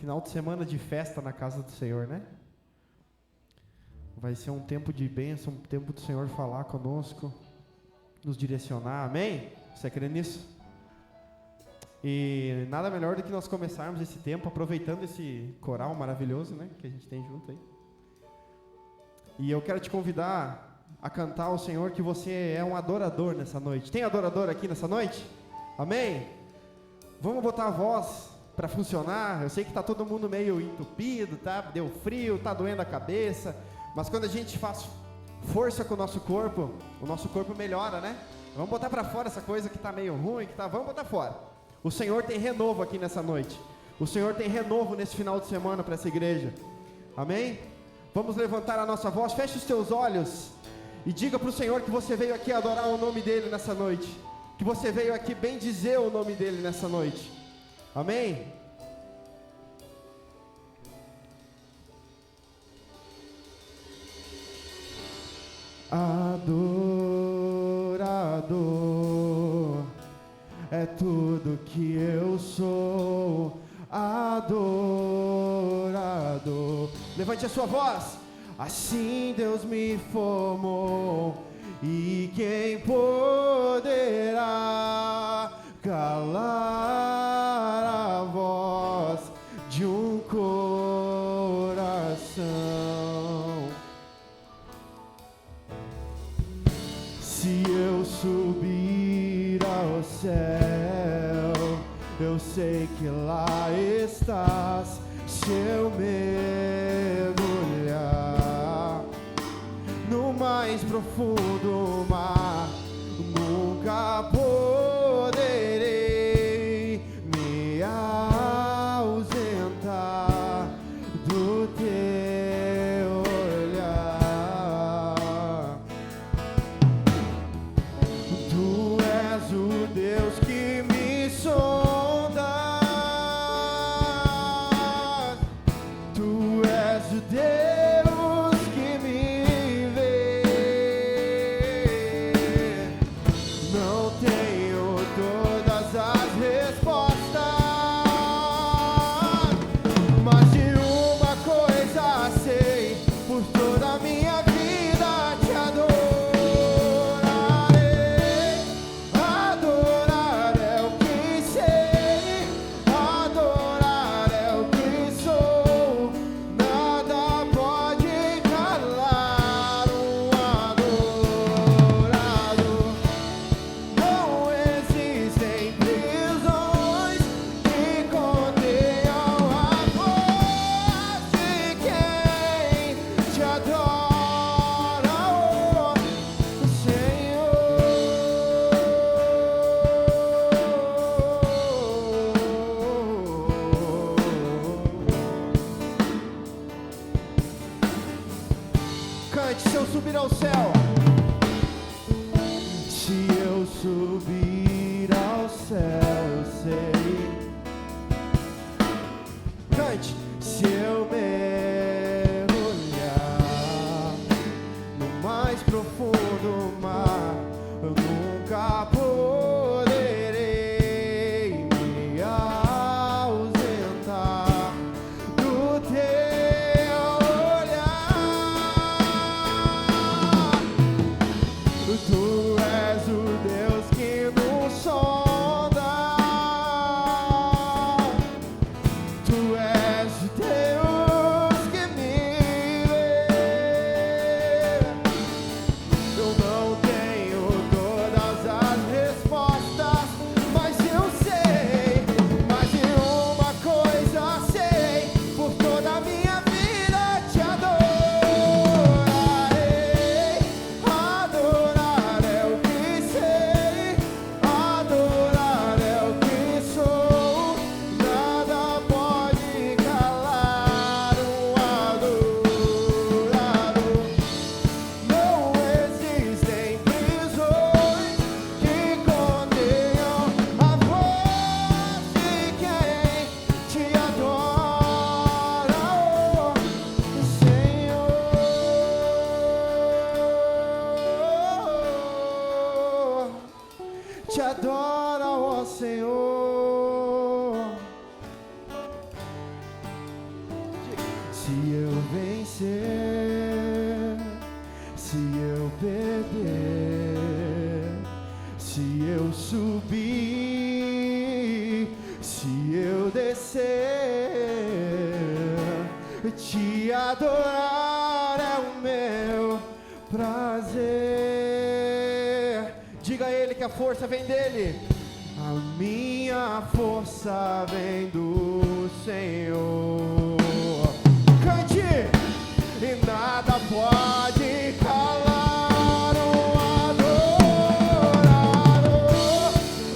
Final de semana de festa na casa do Senhor, né? Vai ser um tempo de bênção, um tempo do Senhor falar conosco, nos direcionar, amém? Você crê nisso? E nada melhor do que nós começarmos esse tempo aproveitando esse coral maravilhoso, né? Que a gente tem junto aí. E eu quero te convidar a cantar ao Senhor que você é um adorador nessa noite. Tem adorador aqui nessa noite? Amém? Vamos botar a voz para funcionar. Eu sei que está todo mundo meio entupido, tá? Deu frio, tá doendo a cabeça. Mas quando a gente faz força com o nosso corpo melhora, né? Vamos botar para fora essa coisa que está meio ruim, vamos botar fora. O Senhor tem renovo aqui nessa noite. O Senhor tem renovo nesse final de semana para essa igreja. Amém? Vamos levantar a nossa voz, feche os teus olhos e diga para o Senhor que você veio aqui adorar o nome dEle nessa noite. Que você veio aqui bendizer o nome dEle nessa noite. Amém? Adorador é tudo que eu sou. Adorador. Levante a sua voz. Assim Deus me formou, e quem poderá calar a voz de um coração? Se eu subir ao céu, eu sei que lá estás. Se eu mergulhar no mais profundo mar, nunca poderei me ausentar do teu olhar. Tu és o Deus que me sonda. Tu és o Deus que me vê. Não tenho todas as respostas, mas de uma coisa sei: por toda a minha vida te adorarei. Adorar é o que sei, adorar é o que sou. Nada pode calar um adorador. Não existem prisões que contenham a voz de quem te adora, oh Senhor. Cante: se eu subir ao céu. Se eu subir ao céu, eu sei. Cante: se eu mergulhar no mais profundo mar, eu nunca poderei me ausentar do teu olhar. Se eu vencer, se eu perder, se eu subir, se eu descer, te adorar é o meu prazer. Diga a Ele que a força vem dEle. A minha força vem do Senhor. Cante! E nada pode calar o adorador.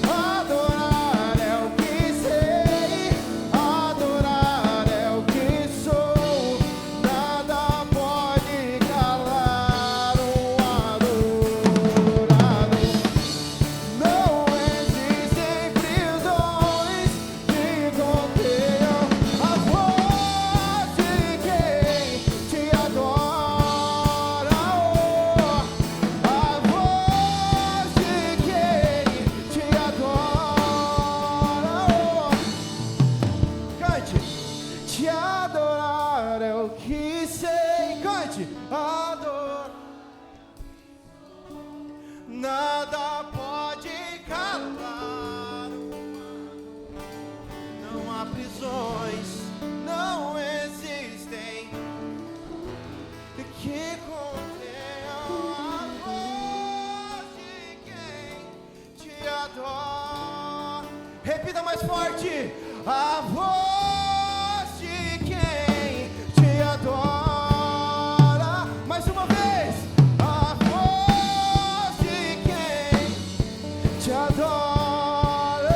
Adorar é o que sei, adorar é o que sou. Nada pode calar o adorador. Não existem prisões que contenham a voz de quem te adora, a voz de quem te adora. Cante, te adorar é o que sei. Cante, adorar. Nada pode calar. Não há prisões, não existem que contenham a voz de quem te adora. Repita mais forte. A voz de quem te adora. Mais uma vez. A voz de quem te adora,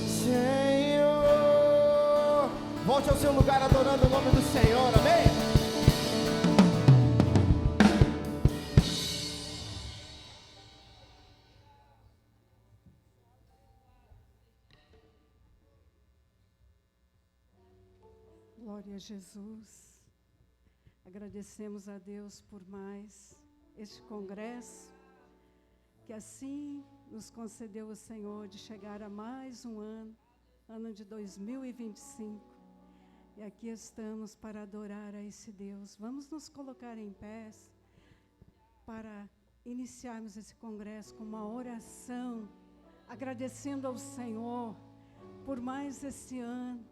Senhor. Volte ao seu lugar adorando o nome do Senhor, amém? Glória a Jesus. Agradecemos a Deus por mais este congresso, que assim nos concedeu o Senhor de chegar a mais um ano de 2025. E aqui estamos para adorar a esse Deus. Vamos nos colocar em pés para iniciarmos esse congresso com uma oração, agradecendo ao Senhor por mais esse ano,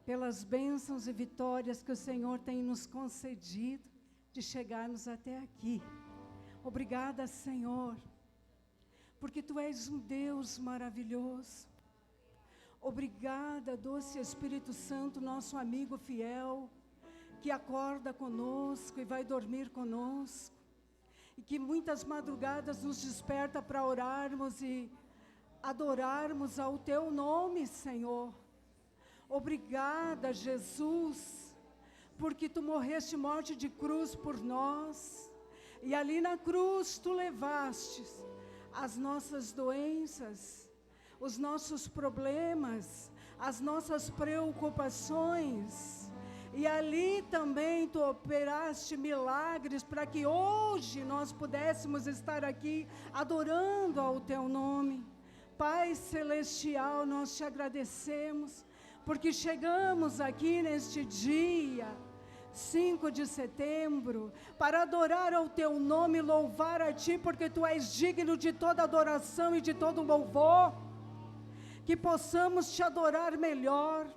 pelas bênçãos e vitórias que o Senhor tem nos concedido de chegarmos até aqui. Obrigada, Senhor, porque Tu és um Deus maravilhoso. Obrigada, doce Espírito Santo, nosso amigo fiel, que acorda conosco e vai dormir conosco, e que muitas madrugadas nos desperta para orarmos e adorarmos ao Teu nome, Senhor. Obrigada, Jesus, porque Tu morreste morte de cruz por nós, e ali na cruz Tu levastes as nossas doenças, os nossos problemas, as nossas preocupações, e ali também Tu operaste milagres para que hoje nós pudéssemos estar aqui adorando ao Teu nome. Pai Celestial, nós Te agradecemos, porque chegamos aqui neste dia, 5 de setembro, para adorar ao Teu nome, louvar a Ti, porque Tu és digno de toda adoração e de todo louvor. Que possamos Te adorar melhor,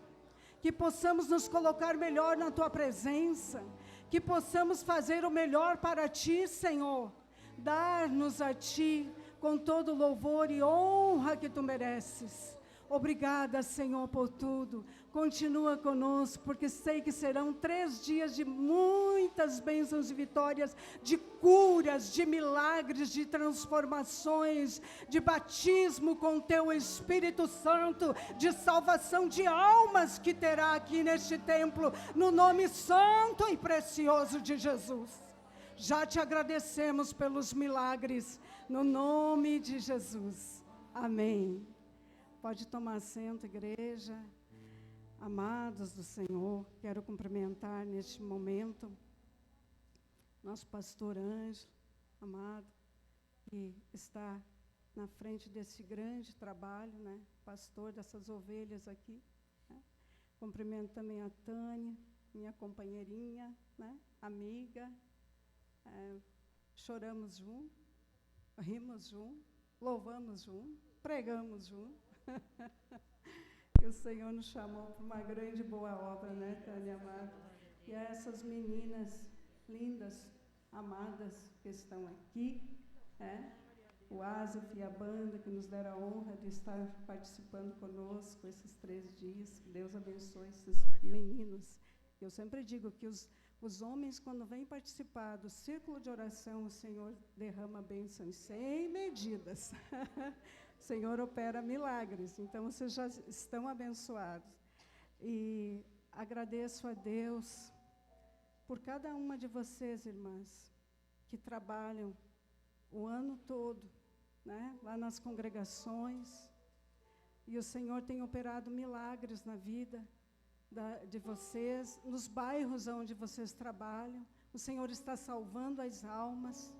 que possamos nos colocar melhor na Tua presença, que possamos fazer o melhor para Ti, Senhor, dar-nos a Ti com todo louvor e honra que Tu mereces. Obrigada, Senhor, por tudo. Continua conosco, porque sei que serão 3 dias de muitas bênçãos e vitórias, de curas, de milagres, de transformações, de batismo com Teu Espírito Santo, de salvação de almas que terá aqui neste templo, no nome santo e precioso de Jesus. Já Te agradecemos pelos milagres, no nome de Jesus. Amém. Pode tomar assento, igreja. Amados do Senhor, quero cumprimentar neste momento nosso pastor Ângelo, amado, que está na frente desse grande trabalho, pastor dessas ovelhas aqui. Cumprimento também a Tânia, minha companheirinha, né? Amiga. Choramos junto, rimos junto, louvamos junto, pregamos junto. E o Senhor nos chamou para uma grande boa obra, né, Tânia amada? E a essas meninas lindas, amadas, que estão aqui, o Asaf e a banda, que nos deram a honra de estar participando conosco esses 3 dias. Que Deus abençoe esses meninos. Eu sempre digo que os homens, quando vêm participar do círculo de oração, o Senhor derrama bênçãos sem medidas. O Senhor opera milagres. Então, vocês já estão abençoados. E agradeço a Deus por cada uma de vocês, irmãs, que trabalham o ano todo, né, lá nas congregações. E o Senhor tem operado milagres na vida de vocês, nos bairros onde vocês trabalham. O Senhor está salvando as almas,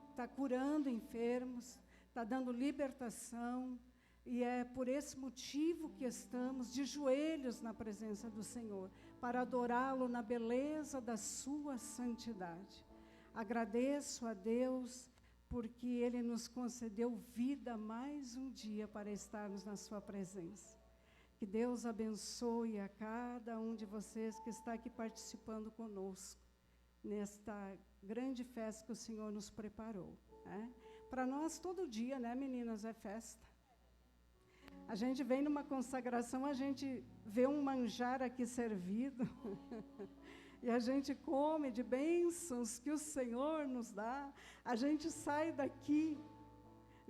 está curando enfermos, está dando libertação, e é por esse motivo que estamos de joelhos na presença do Senhor, para adorá-lo na beleza da sua santidade. Agradeço a Deus, porque Ele nos concedeu vida mais um dia para estarmos na sua presença. Que Deus abençoe a cada um de vocês que está aqui participando conosco, nesta grande festa que o Senhor nos preparou. Para nós, todo dia, né, meninas, é festa. A gente vem numa consagração, a gente vê um manjar aqui servido, e a gente come de bênçãos que o Senhor nos dá. A gente sai daqui.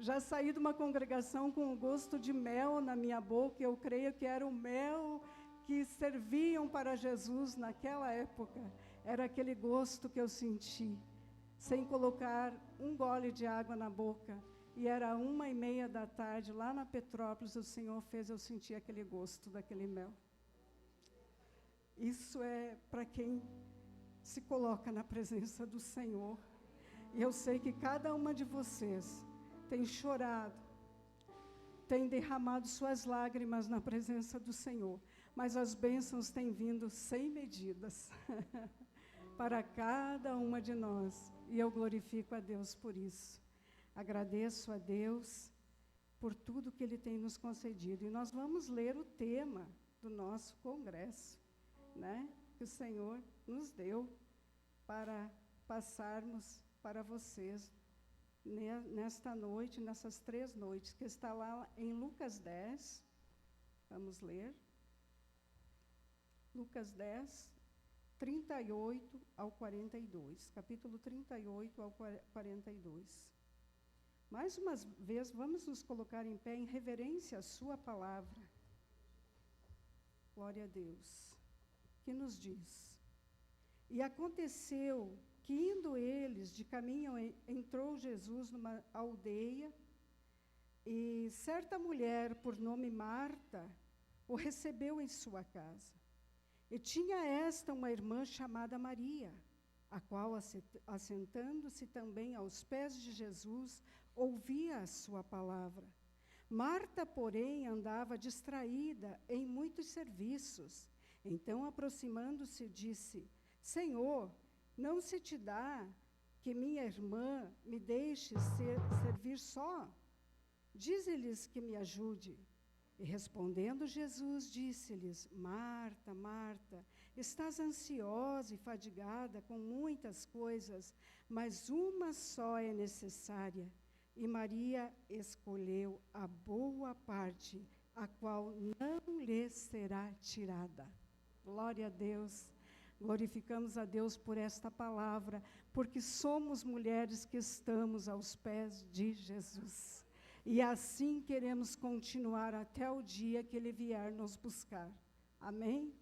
Já saí de uma congregação com o gosto de mel na minha boca, e eu creio que era o mel que serviam para Jesus naquela época. Era aquele gosto que eu senti, sem colocar um gole de água na boca. E era 1h30 da tarde, lá na Petrópolis, o Senhor fez eu sentir aquele gosto daquele mel. Isso é para quem se coloca na presença do Senhor. E eu sei que cada uma de vocês tem chorado, tem derramado suas lágrimas na presença do Senhor, mas as bênçãos têm vindo sem medidas para cada uma de nós, e eu glorifico a Deus por isso. Agradeço a Deus por tudo que Ele tem nos concedido, e nós vamos ler o tema do nosso congresso, né, que o Senhor nos deu para passarmos para vocês nesta noite, nessas 3 noites, que está lá em Lucas 10, vamos ler, Lucas 10, 38 ao 42, capítulo 38 ao 42. Mais uma vez, vamos nos colocar em pé em reverência à sua palavra. Glória a Deus. Que nos diz: e aconteceu que, indo eles de caminho, entrou Jesus numa aldeia, e certa mulher, por nome Marta, o recebeu em sua casa. E tinha esta uma irmã chamada Maria, a qual, assentando-se também aos pés de Jesus, ouvia a sua palavra. Marta, porém, andava distraída em muitos serviços. Então, aproximando-se, disse: Senhor, não se te dá que minha irmã me deixe servir só? Dize-lhes que me ajude. E respondendo Jesus, disse-lhes: Marta, Marta, estás ansiosa e fadigada com muitas coisas, mas uma só é necessária. E Maria escolheu a boa parte, a qual não lhe será tirada. Glória a Deus. Glorificamos a Deus por esta palavra, porque somos mulheres que estamos aos pés de Jesus. E assim queremos continuar até o dia que Ele vier nos buscar. Amém?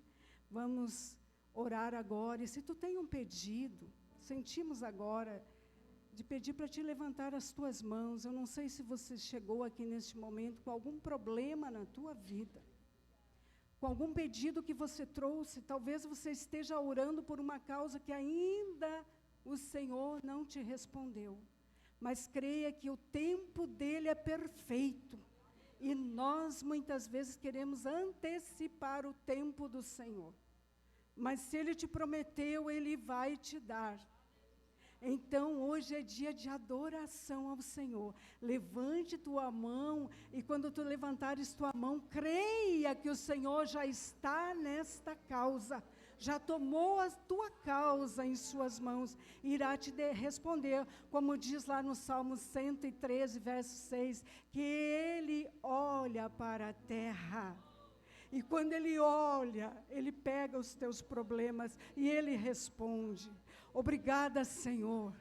Vamos orar agora. E se tu tem um pedido, sentimos agora de pedir para te levantar as tuas mãos. Eu não sei se você chegou aqui neste momento com algum problema na tua vida, com algum pedido que você trouxe. Talvez você esteja orando por uma causa que ainda o Senhor não te respondeu. Mas creia que o tempo dele é perfeito. E nós, muitas vezes, queremos antecipar o tempo do Senhor. mas se Ele te prometeu, Ele vai te dar. Então, hoje é dia de adoração ao Senhor. Levante tua mão, e quando tu levantares tua mão, creia que o Senhor já está nesta causa, já tomou a tua causa em suas mãos, irá te responder, como diz lá no Salmo 113, verso 6, que Ele olha para a terra. E quando Ele olha, Ele pega os teus problemas e Ele responde. Obrigada, Senhor.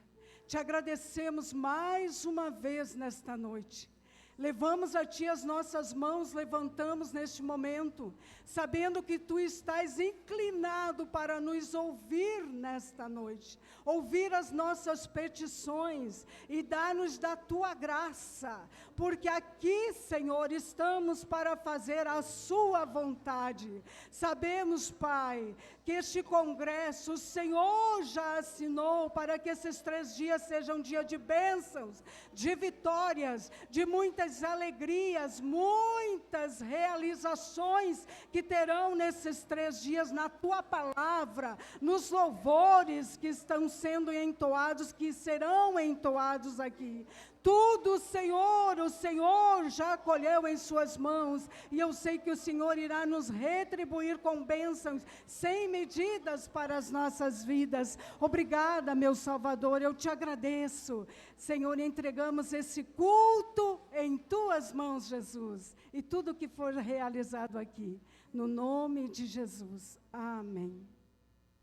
Te agradecemos mais uma vez nesta noite. Levamos a Ti as nossas mãos, levantamos neste momento, sabendo que Tu estás inclinado para nos ouvir nesta noite, ouvir as nossas petições e dar-nos da Tua graça, porque aqui, Senhor, estamos para fazer a Sua vontade. Sabemos, Pai, que este congresso o Senhor já assinou para que esses 3 dias sejam dia de bênçãos, de vitórias, de muitas alegrias, muitas realizações que terão nesses 3 dias na Tua palavra, nos louvores que estão sendo entoados, que serão entoados aqui. Tudo, Senhor, o Senhor já acolheu em suas mãos, e eu sei que o Senhor irá nos retribuir com bênçãos sem medidas para as nossas vidas. Obrigada, meu Salvador, eu te agradeço. Senhor, entregamos esse culto em Tuas mãos, Jesus, e tudo que for realizado aqui, no nome de Jesus. Amém.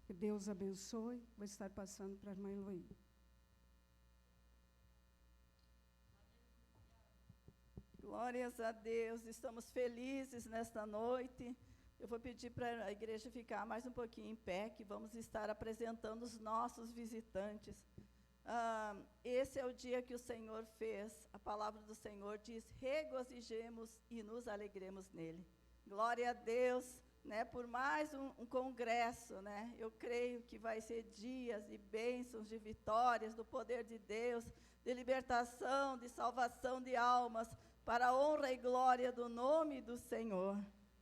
Que Deus abençoe. Vou estar passando para a irmã Eloí. Glórias a Deus, estamos felizes nesta noite. Eu vou pedir para a igreja ficar mais um pouquinho em pé, que vamos estar apresentando os nossos visitantes. Esse é o dia que o Senhor fez. A palavra do Senhor diz: regozijemos e nos alegremos nele. Glória a Deus, né, por mais um congresso, né? Eu creio que vai ser dias de bênçãos, de vitórias, do poder de Deus, de libertação, de salvação de almas, para a honra e glória do nome do Senhor.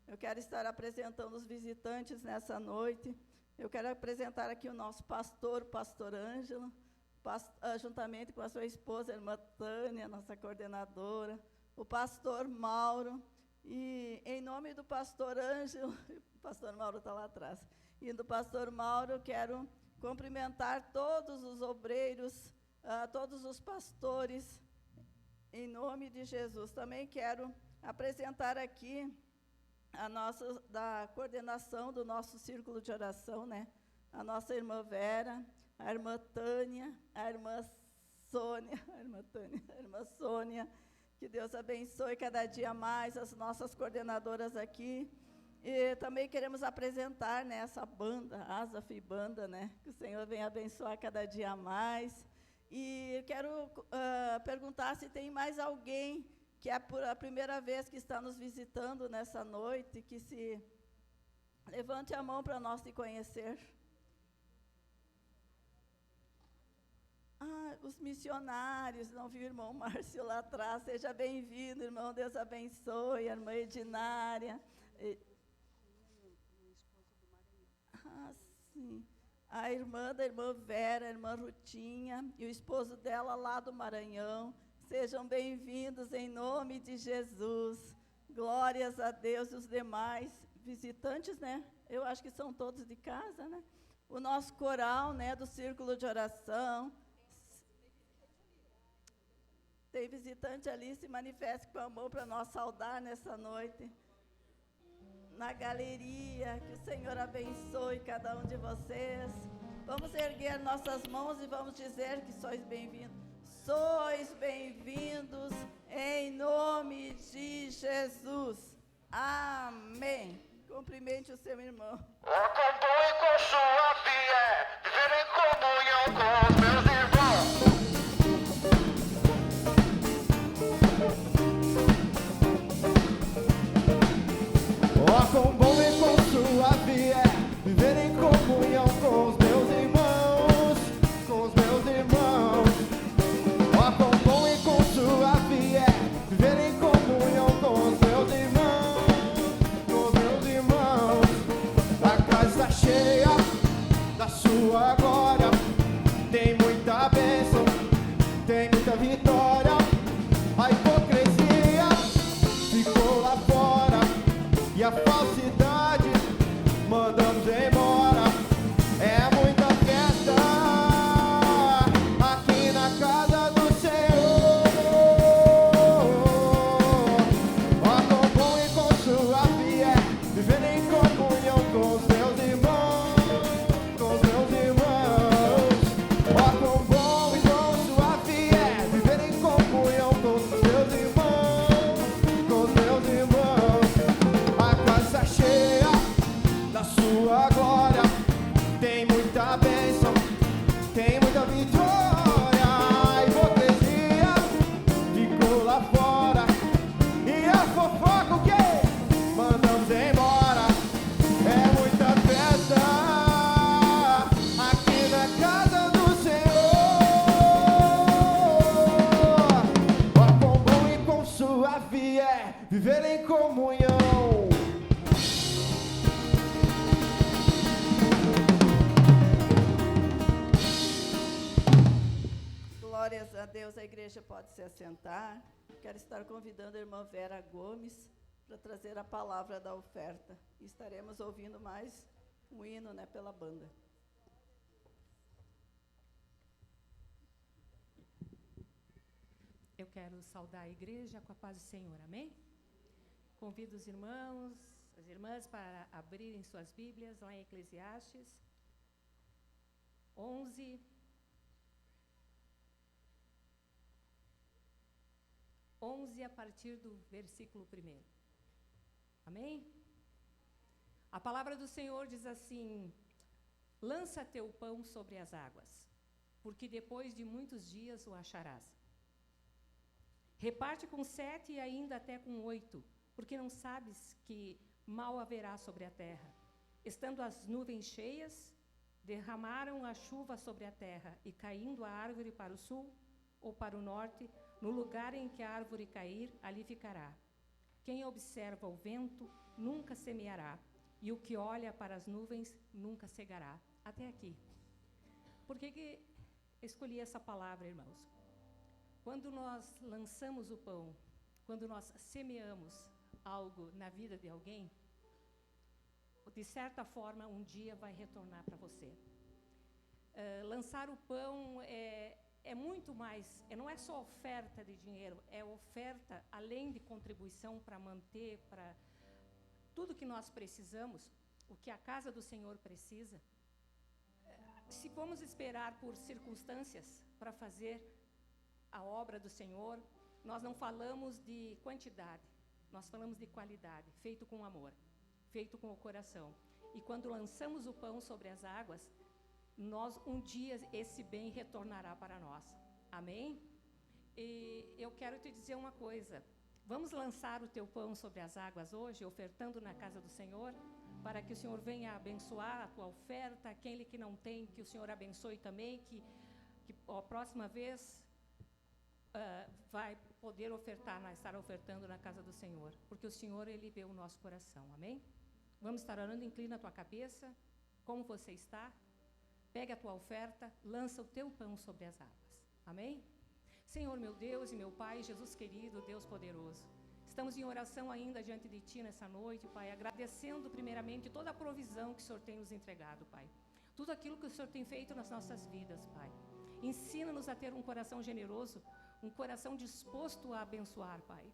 Eu quero estar apresentando os visitantes nessa noite. Eu quero apresentar aqui o nosso pastor, o pastor Ângelo, juntamente com a sua esposa, a irmã Tânia, nossa coordenadora, o pastor Mauro, e em nome do pastor Ângelo, o pastor Mauro está lá atrás, e do pastor Mauro, quero cumprimentar todos os obreiros, todos os pastores, em nome de Jesus. Também quero apresentar aqui a nossa, da coordenação do nosso círculo de oração, né? A nossa irmã Vera, a irmã Tânia, a irmã Sônia, que Deus abençoe cada dia mais as nossas coordenadoras aqui. E também queremos apresentar, né, essa banda, Asaf Banda, né? Que o Senhor venha abençoar cada dia mais. E eu quero perguntar se tem mais alguém que é por a primeira vez que está nos visitando nessa noite, que se levante a mão para nós te conhecer. Os missionários, não vi o irmão Márcio lá atrás, seja bem-vindo, irmão, Deus abençoe, a irmã Edinária. Sim. A irmã da irmã Vera, a irmã Rutinha, e o esposo dela lá do Maranhão. Sejam bem-vindos em nome de Jesus. Glórias a Deus. E os demais visitantes, né? Eu acho que são todos de casa, né? O nosso coral, né, do círculo de oração. Tem visitante ali, se manifeste com a mão para nós saudar nessa noite. Na galeria, que o Senhor abençoe cada um de vocês. Vamos erguer nossas mãos e vamos dizer que sois bem-vindos. Sois bem-vindos em nome de Jesus. Amém. Cumprimente o seu irmão. Acompanhe com sua fé, viver em comunhão com os meus irmãos. Quão bom e quão suave é viver em comunhão com os meus irmãos, com os meus irmãos. Ó, quão bom e quão suave é viver em comunhão com os meus irmãos, com os meus irmãos. A casa está cheia a Deus, a igreja pode se assentar. Quero estar convidando a irmã Vera Gomes para trazer a palavra da oferta. E estaremos ouvindo mais um hino, né, pela banda. Eu quero saudar a igreja com a paz do Senhor, amém? Convido os irmãos, as irmãs para abrirem suas Bíblias lá em Eclesiastes 11. A partir do versículo 1. Amém? A palavra do Senhor diz assim: lança teu pão sobre as águas, porque depois de muitos dias o acharás. Reparte com 7 e ainda até com 8, porque não sabes que mal haverá sobre a terra. Estando as nuvens cheias, derramaram a chuva sobre a terra, e caindo a árvore para o sul ou para o norte, no lugar em que a árvore cair, ali ficará. Quem observa o vento nunca semeará, e o que olha para as nuvens nunca cegará. Até aqui. Por que escolhi essa palavra, irmãos? Quando nós lançamos o pão, quando nós semeamos algo na vida de alguém, de certa forma, um dia vai retornar para você. Lançar o pão é muito mais, não é só oferta de dinheiro, é oferta além de contribuição para manter, para tudo que nós precisamos, o que a casa do Senhor precisa. Se vamos esperar por circunstâncias para fazer a obra do Senhor, nós não falamos de quantidade, nós falamos de qualidade, feito com amor, feito com o coração. E quando lançamos o pão sobre as águas, um dia esse bem retornará para nós. Amém? E eu quero te dizer uma coisa. Vamos lançar o teu pão sobre as águas hoje, ofertando na casa do Senhor, para que o Senhor venha abençoar a tua oferta. Aquele que não tem, que o Senhor abençoe também, que a próxima vez vai poder estar ofertando na casa do Senhor, porque o Senhor, Ele vê o nosso coração. Amém? Vamos estar orando. Inclina a tua cabeça, como você está. Pega a tua oferta, lança o teu pão sobre as águas. Amém? Senhor, meu Deus e meu Pai, Jesus querido, Deus poderoso, estamos em oração ainda diante de Ti nessa noite, Pai, agradecendo primeiramente toda a provisão que o Senhor tem nos entregado, Pai. Tudo aquilo que o Senhor tem feito nas nossas vidas, Pai. Ensina-nos a ter um coração generoso, um coração disposto a abençoar, Pai.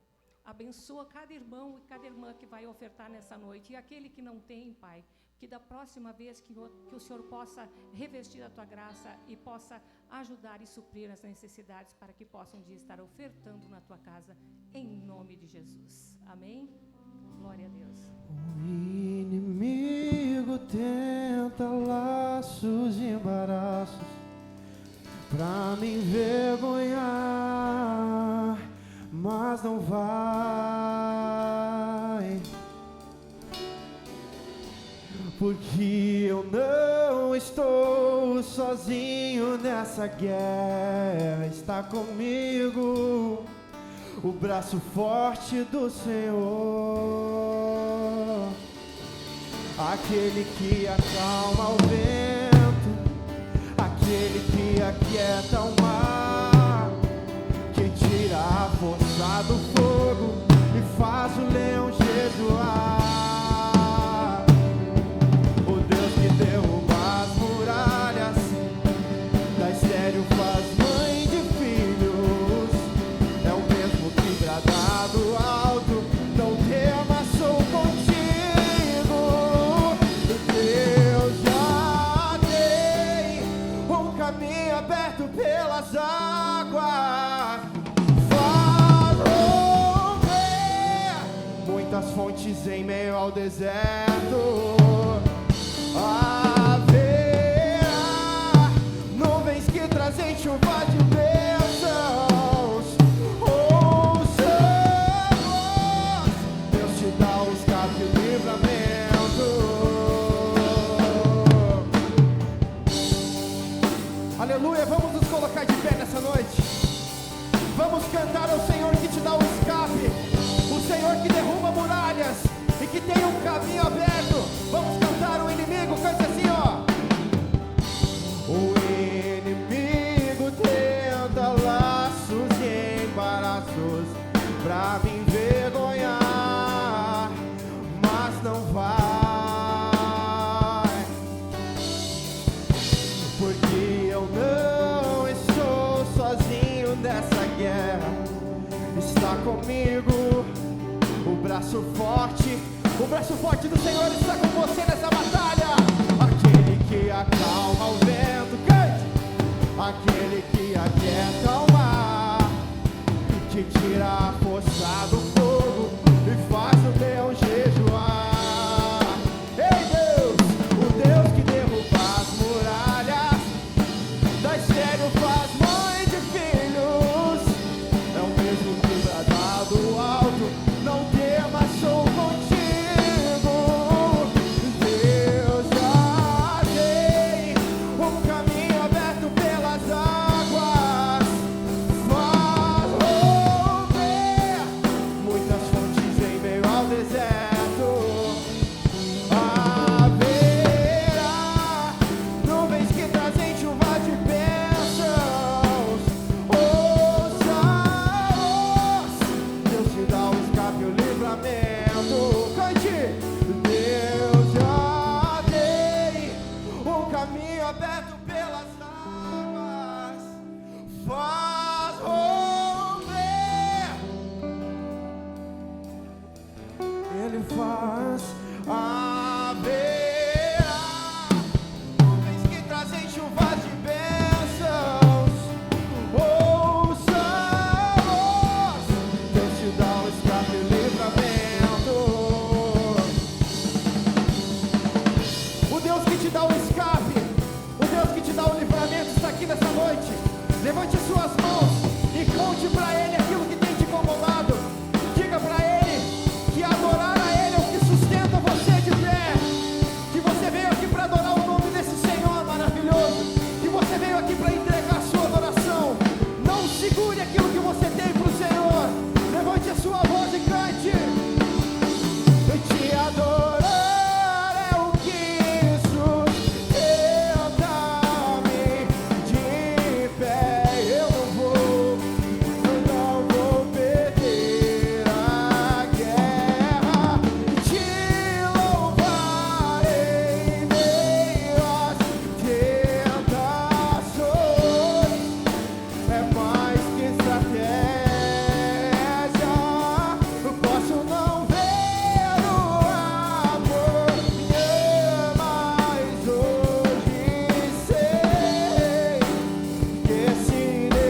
Abençoa cada irmão e cada irmã que vai ofertar nessa noite. E aquele que não tem, Pai, que da próxima vez que o Senhor possa revestir a Tua graça e possa ajudar e suprir as necessidades para que possam um dia estar ofertando na Tua casa, em nome de Jesus. Amém? Glória a Deus. O inimigo tenta laços e embaraços pra me envergonhar, mas não vai, porque eu não estou sozinho nessa guerra. Está comigo o braço forte do Senhor, aquele que acalma o vento, aquele que aquieta o mar, que tira a força do fogo e faz o leão jejuar. O Deus que derruba as muralhas, dá estéril, faz mãe de filhos, é o mesmo que brada do alto, não tema, sou contigo. Deus já tem um caminho aberto pelas águas, farou ver muitas fontes em meio ao deserto. Haverá nuvens que trazem chuva de bênçãos. Ouçamos, Deus te dá os escape e o livramento. Aleluia, vamos nos colocar de pé nessa noite. Vamos cantar ao Senhor que te dá o escape, o Senhor que derruba muralhas e que tem um caminho aberto. te dá o escape, o Deus que te dá o livramento está aqui nessa noite. Levante suas mãos e conte para Ele aquilo que tem te incomodado. Diga para Ele que adorar a Ele é o que sustenta você de pé, que você veio aqui para adorar o nome desse Senhor maravilhoso, que você veio aqui para entregar a sua adoração. Não segure aquilo que você tem para o Senhor. Levante a sua voz e cante. Eu te adorar é o que sustenta-me de pé. Eu não vou perder a guerra. Te louvarei em meio às tentações. É mais que estratégia.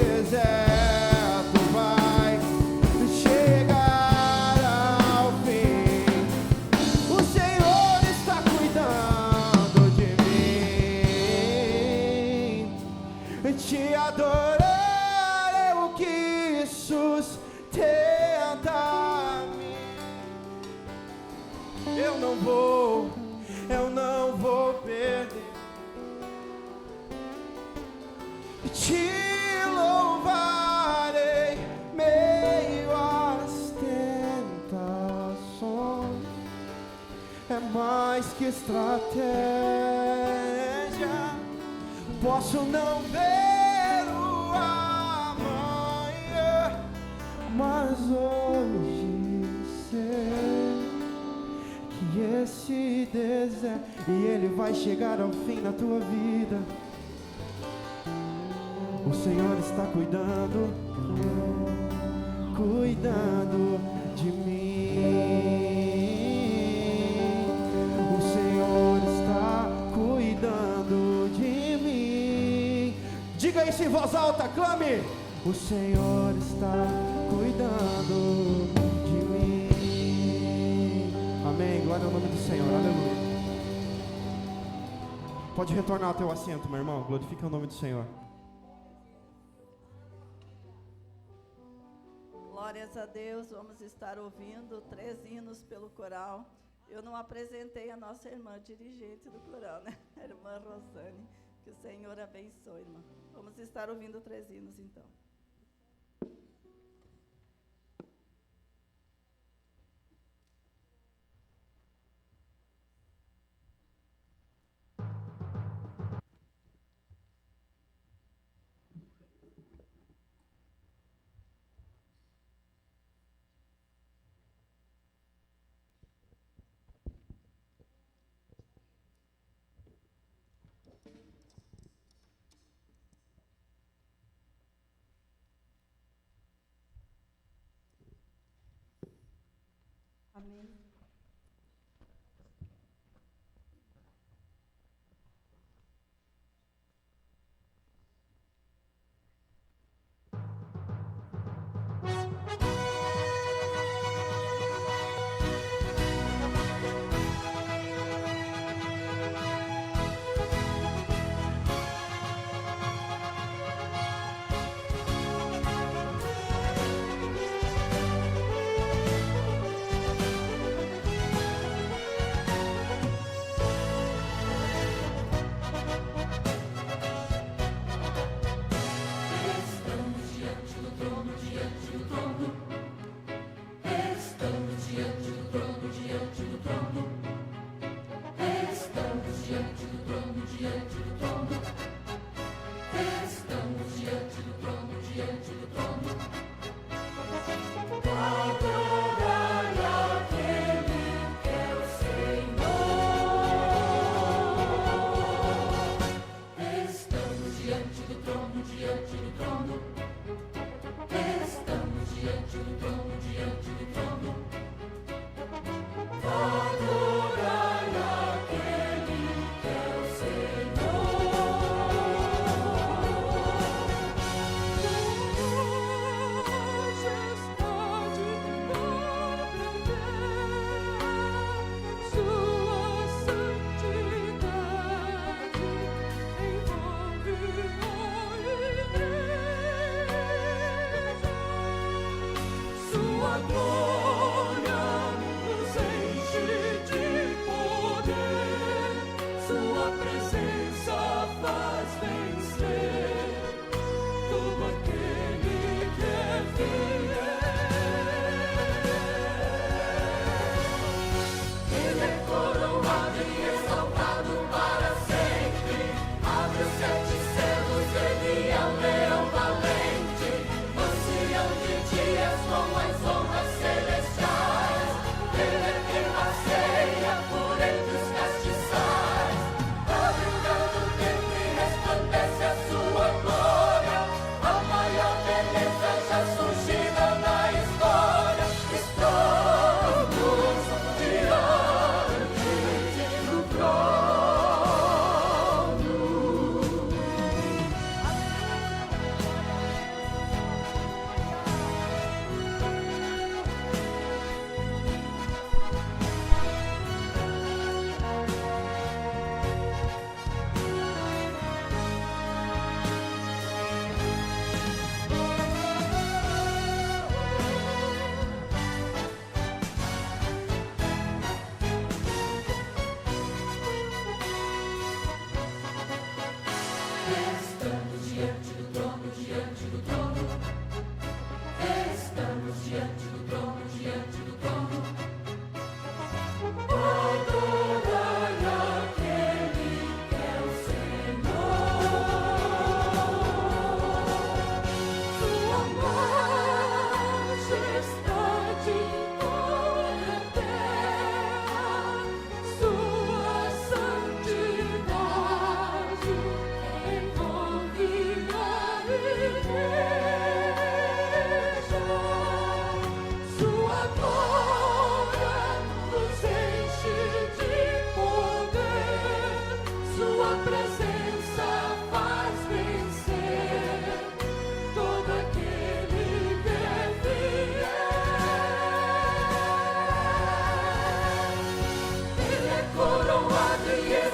Eu posso não ver o amor, mas hoje sei que esse deserto vai chegar ao fim. O Senhor está cuidando de mim. Te adorar é o que sustenta-me. Eu não vou perder. Te louvarei meio às tentações. É mais que estratégia. Posso não ver o amanhã, mas hoje sei que esse deserto e ele vai chegar ao fim na tua vida. O Senhor está cuidando de mim. O Senhor está cuidando de mim. Diga isso em voz alta, clame. O Senhor está cuidando de mim. Amém, glória ao nome do Senhor, aleluia. Pode retornar ao teu assento, meu irmão, glorifica o nome do Senhor. Glórias a Deus, vamos estar ouvindo 3 hinos pelo coral. Eu não apresentei a nossa irmã dirigente do coral, né? A irmã Rosane. Que o Senhor abençoe, irmã. Vamos estar ouvindo 3 hinos, então. Amém.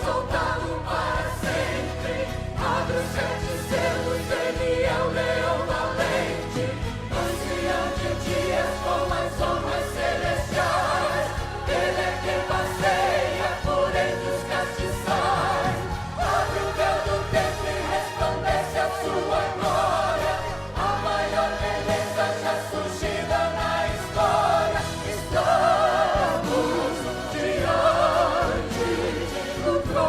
exaltado para sempre. Abre os 7 selos, ele é o leão valente, ancião de dias com as honras celestiais. Ele é quem passeia por entre os castiçais. Abre o véu do templo e resplandece a sua glória. A maior beleza já surgida na história. Estamos diante do trono.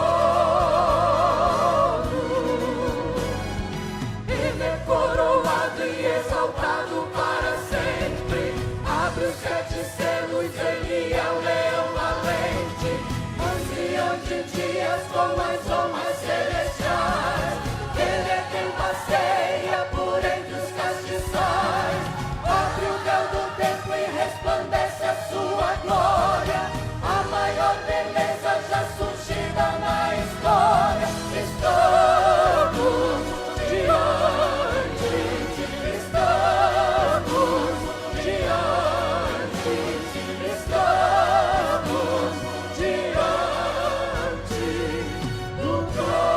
Ele é coroado e exaltado para sempre. Abre os 7 selos, ele é o leão valente, ancião de dias com as honras celestiais. Ele é quem passeia por entre os castiçais. Abre o véu do templo e resplandece a sua glória. A maior beleza já surgida na história. Estamos diante, estamos diante, estamos diante do trono.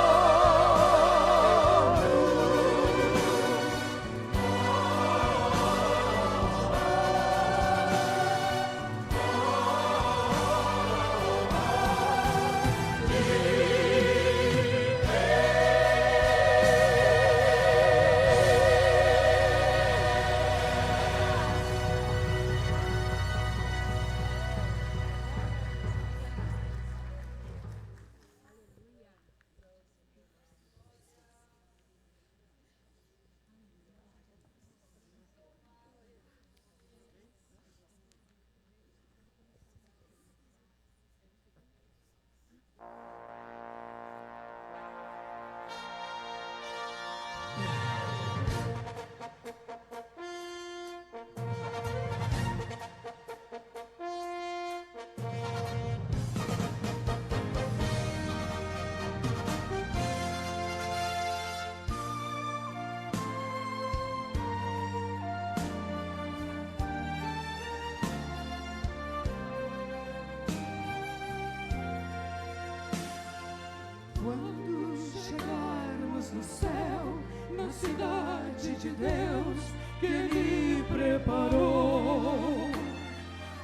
Quando chegarmos no céu, na cidade de Deus que Ele preparou,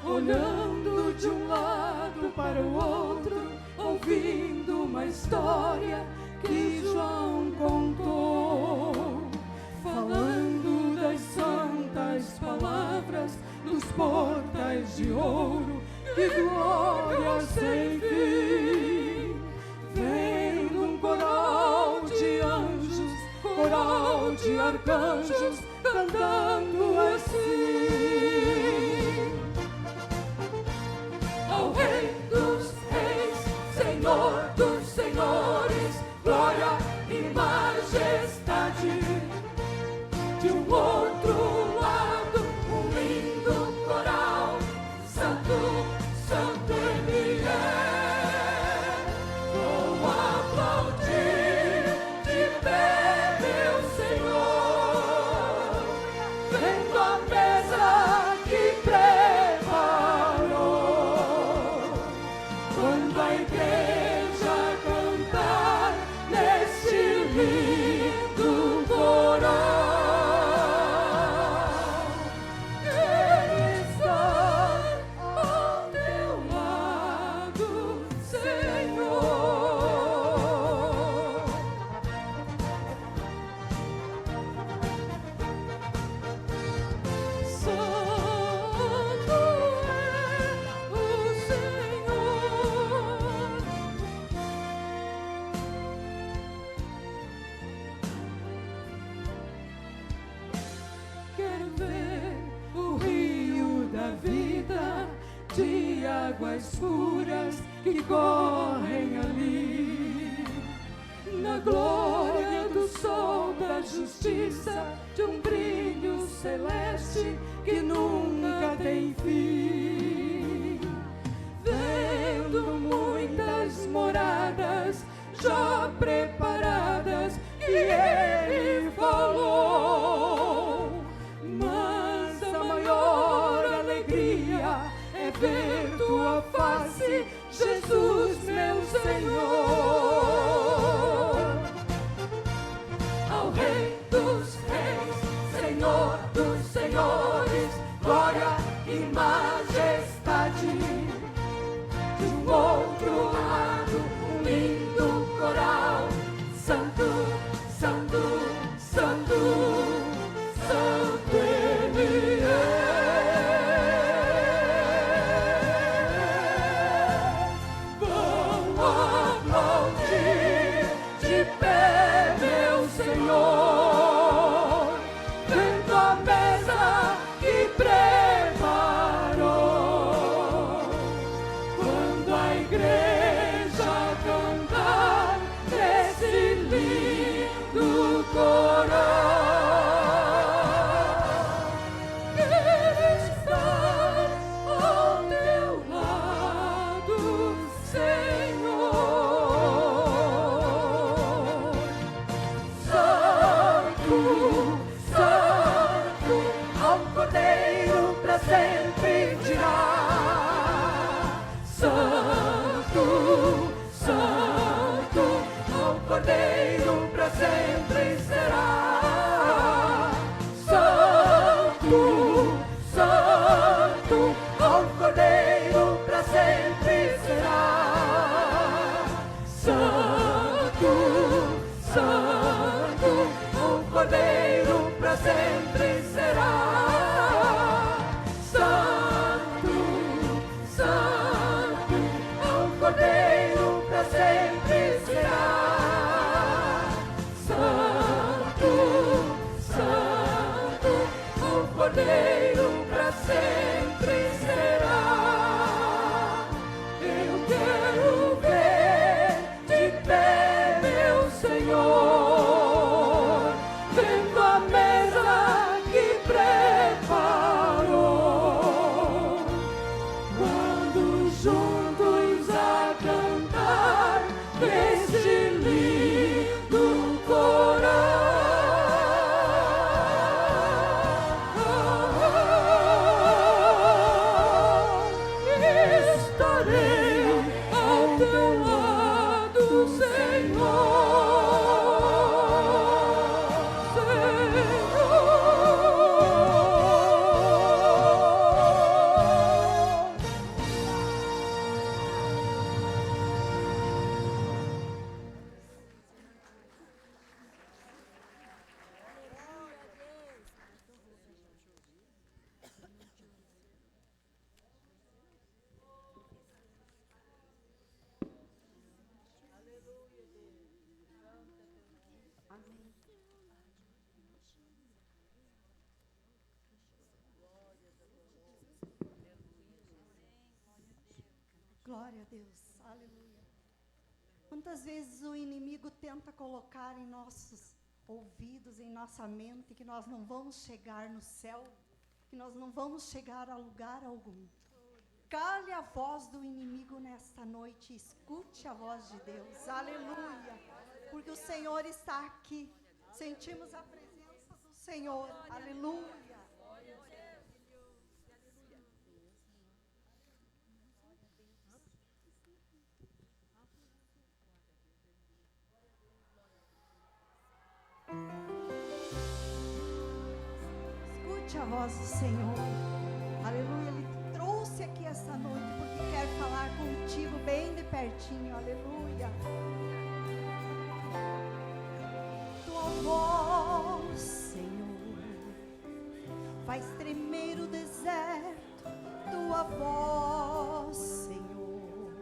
olhando de um lado para o outro, ouvindo uma história que João contou, falando das santas palavras nos portais de ouro, que glória sem fim. Vem num coral de anjos, coral de arcanjos, cantando assim: ao Rei dos Reis, Senhor dos Senhores, glória e majestade. De um outro lado, um lindo coral, santo, santo Ele é. Vou aplaudir de pé, meu Senhor, vendo a mesa que preparou. Quando a igreja cantar neste lindo coral, Ele está ao teu lado, Senhor. Santo é o Senhor. Quero ver o rio da vida, de águas puras que correm ali, na glória do sol da justiça, de um brilho celeste que nunca tem fim. Vendo muitas moradas já preparadas que Ele falou, mas a maior alegria é ver tua face, Jesus, meu Senhor. Senhor, ao Rei dos Reis, Senhor dos Senhores, glória e majestade. De um outro lado, um lindo coral, Santo, Santo, Santo, Santo Ele é. Vão aplaudir de pé, meu Senhor, vendo a mesa que preparou. Quando a igreja cantar nesse lindo coral, estar ao teu lado, Senhor. Santo, Santo, ao Cordeiro pra sempre dirá. Santo, Santo, ao Cordeiro pra sempre será. Santo, Santo, ao Cordeiro pra sempre será. Santo, Santo, ao Cordeiro pra sempre será. Santo, Santo, ao Cordeiro pra sempre será. Santo, Santo, ao Cordeiro pra sempre será. Eu quero ver de pé, meu Senhor, vendo a mesa que preparou. Quando juntos a cantar nesse lindo coral, estarei ao teu lado, Senhor. Glória a Deus, aleluia. Quantas vezes o inimigo tenta colocar em nossos ouvidos, em nossa mente, que nós não vamos chegar no céu, que nós não vamos chegar a lugar algum. Cale a voz do inimigo nesta noite, escute a voz de Deus, aleluia. Porque o Senhor está aqui, sentimos a presença do Senhor, aleluia. Escute a voz do Senhor, aleluia. Ele te trouxe aqui essa noite porque quer falar contigo bem de pertinho, aleluia. Tua voz, Senhor, faz tremer o deserto. Tua voz, Senhor,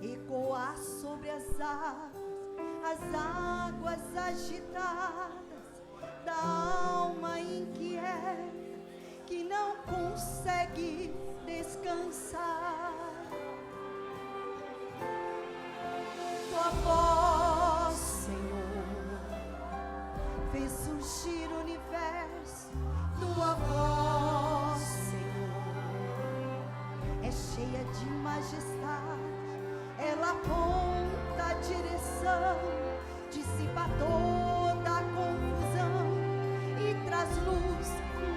ecoa sobre as águas agitadas da alma inquieta que não consegue descansar. Tua voz, Senhor, fez surgir o universo. Tua voz, Senhor, é cheia de majestade. Ela aponta a direção, dissipa toda a confusão e traz luz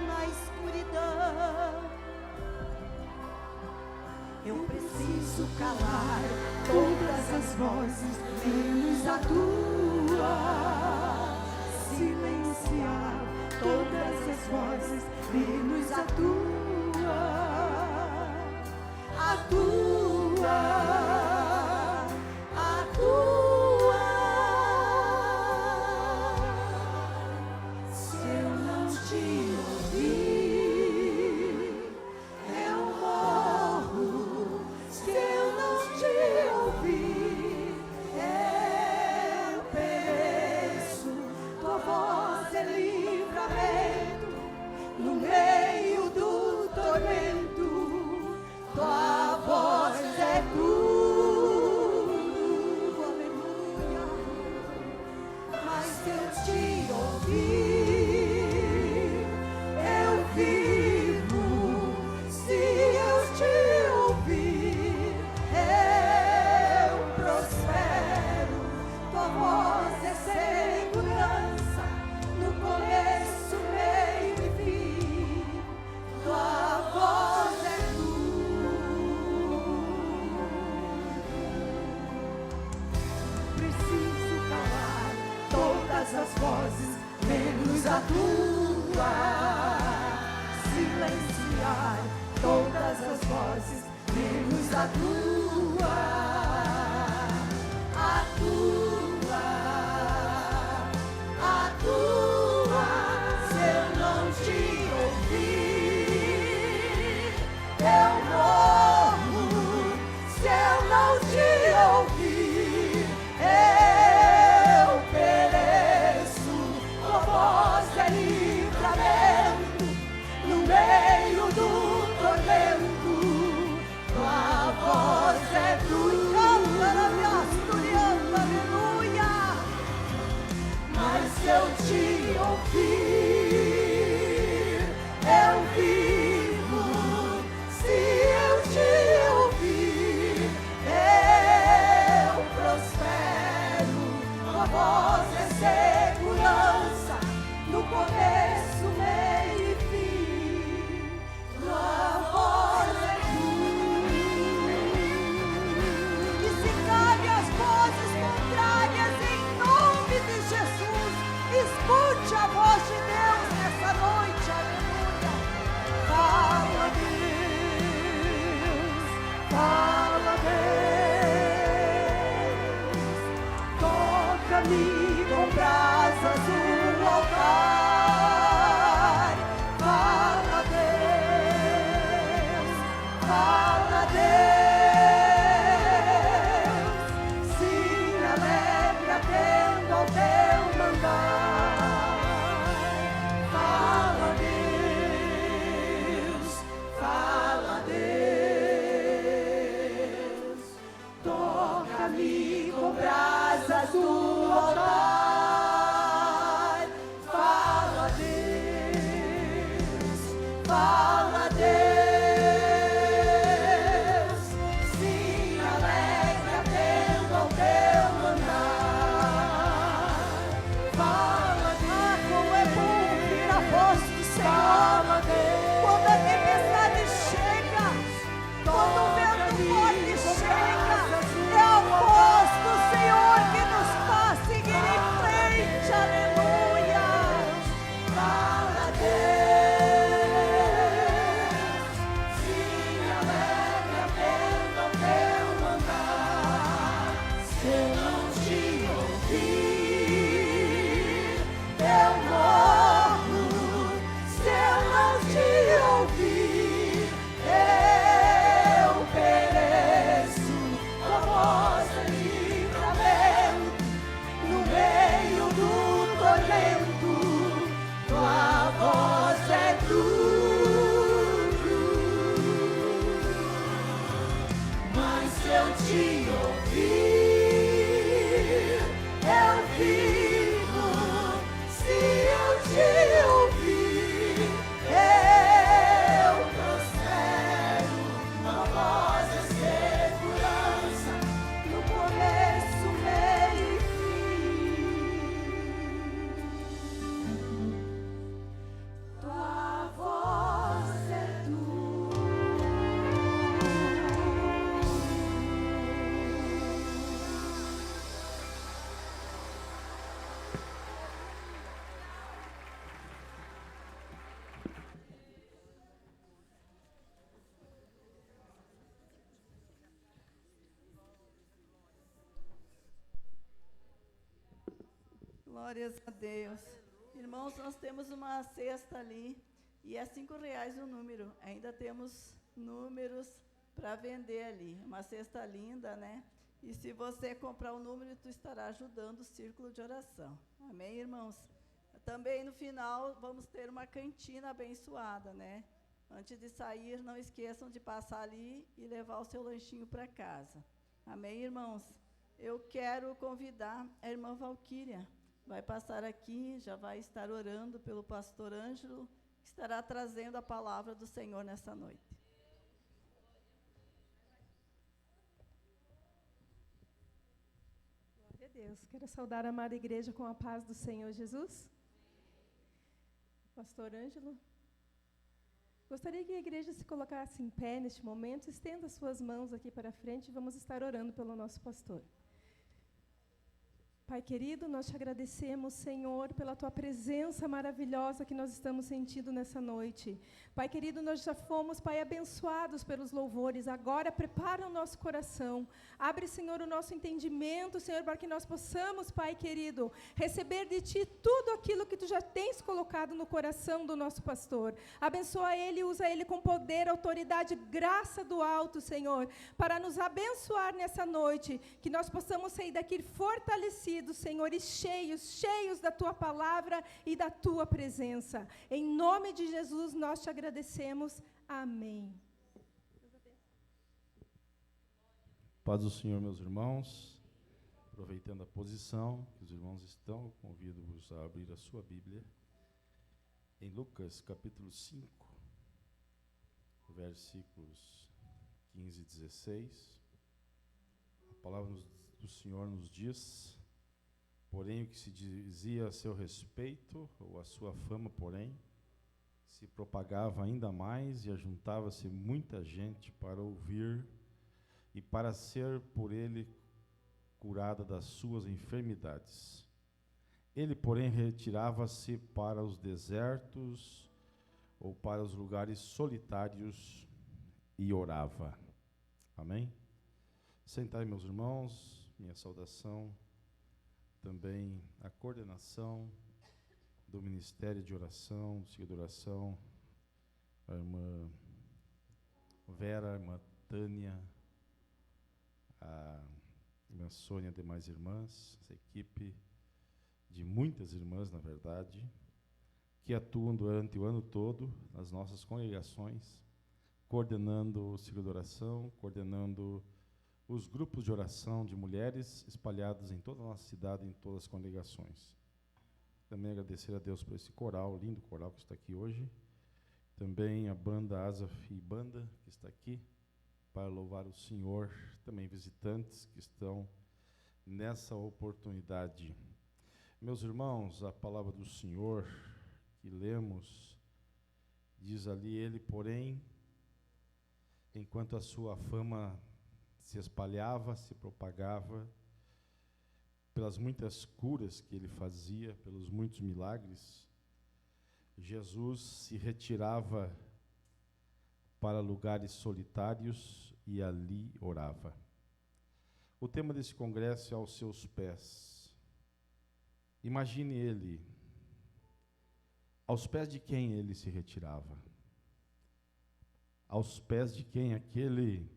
na escuridão. Eu preciso calar toda vozes, menos a tua. Silenciar todas as vozes, menos a tua. A tua. A tua. Se eu não te ouvir, eu morro. Se eu não te ouvir, eu pereço. Tua voz é livramento no meio do tormento. Tua voz é tudo, aleluia. Mas se eu te ouvir, eu vivo. Se eu te ouvir, eu prospero. Tua voz é segurança no começo, meio e fim. Tua voz é preciso calar todas as vozes, menos a tua. Silenciar todas as vozes, menos a tua. A tua. A tua. Se eu não te ouvir, eu morro. Se eu não te ouvir, eu pereço. Tua voz é livramento no meio do tormento. Tua voz é tudo, aleluia. Mas se eu te ouvir, eu vivo. Se eu te ouvir, eu prospero. Tua voz é segurança no começo, meio e fim. Tua voz é tudo. Que se cale as vozes contrárias em nome de Jesus. Escute a voz de Deus nessa noite, aleluia. Fala, Deus, fala, Deus. Toca-me com brasas no altar. Fala, Deus, fala, Deus. Sim, alegre atendo ao teu mandar. Fala, Deus, fala, Deus. Toca-me com brasas do altar. Fala, Deus, fala, Deus. Sim, alegre atendo ao teu mandar. Fala, Deus. Como é bom ouvir a voz do Senhor. Fala, Deus. Quando a tempestade chega, quando o vento forte chega, é a voz do Senhor que nos faz Glórias a Deus. Irmãos, nós temos uma cesta ali e é R$5 o número. Ainda temos números para vender ali. Uma cesta linda, né? E se você comprar o número, tu estará ajudando o círculo de oração. Amém, irmãos? Também no final vamos ter uma cantina abençoada, né? Antes de sair, não esqueçam de passar ali e levar o seu lanchinho para casa. Amém, irmãos? Eu quero convidar a irmã Valquíria. Vai passar aqui, já vai estar orando pelo pastor Ângelo, que estará trazendo a palavra do Senhor nessa noite. Glória a Deus. Quero saudar a amada igreja com a paz do Senhor Jesus. Pastor Ângelo. Gostaria que a igreja se colocasse em pé neste momento, estenda suas mãos aqui para frente e vamos estar orando pelo nosso pastor. Pai querido, nós te agradecemos, Senhor, pela tua presença maravilhosa que nós estamos sentindo nessa noite. Pai querido, nós já fomos, Pai, abençoados pelos louvores. Agora prepara o nosso coração. Abre, Senhor, o nosso entendimento, Senhor, para que nós possamos, Pai querido, receber de ti tudo aquilo que tu já tens colocado no coração do nosso pastor. Abençoa ele, usa ele com poder, autoridade, graça do alto, Senhor, para nos abençoar nessa noite, que nós possamos sair daqui fortalecidos, Senhor, e cheios da tua palavra e da tua presença. Em nome de Jesus, nós te agradecemos. Amém. Paz do Senhor, meus irmãos. Aproveitando a posição que os irmãos estão, eu convido-vos a abrir a sua Bíblia em Lucas, capítulo 5, versículos 15 e 16. A palavra do Senhor nos diz: porém, o que se dizia a seu respeito, ou a sua fama, porém, se propagava ainda mais e ajuntava-se muita gente para ouvir e para ser por ele curada das suas enfermidades. Ele, porém, retirava-se para os desertos ou para os lugares solitários e orava. Amém? Sentai, meus irmãos, minha saudação. Também a coordenação do Ministério de Oração, do Ciclo de Oração, a irmã Vera, a irmã Tânia, a irmã Sônia e demais irmãs, essa equipe de muitas irmãs, na verdade, que atuam durante o ano todo nas nossas congregações, coordenando o Ciclo de Oração, coordenando os grupos de oração de mulheres espalhados em toda a nossa cidade, em todas as congregações. Também agradecer a Deus por esse coral, lindo coral que está aqui hoje. Também a banda Asaf e Banda, que está aqui, para louvar o Senhor. Também visitantes que estão nessa oportunidade. Meus irmãos, a palavra do Senhor que lemos, diz ali: ele, porém, enquanto a sua fama se espalhava, se propagava, pelas muitas curas que ele fazia, pelos muitos milagres, Jesus se retirava para lugares solitários e ali orava. O tema desse congresso é aos seus pés. Imagine ele, aos pés de quem ele se retirava? Aos pés de quem? Aquele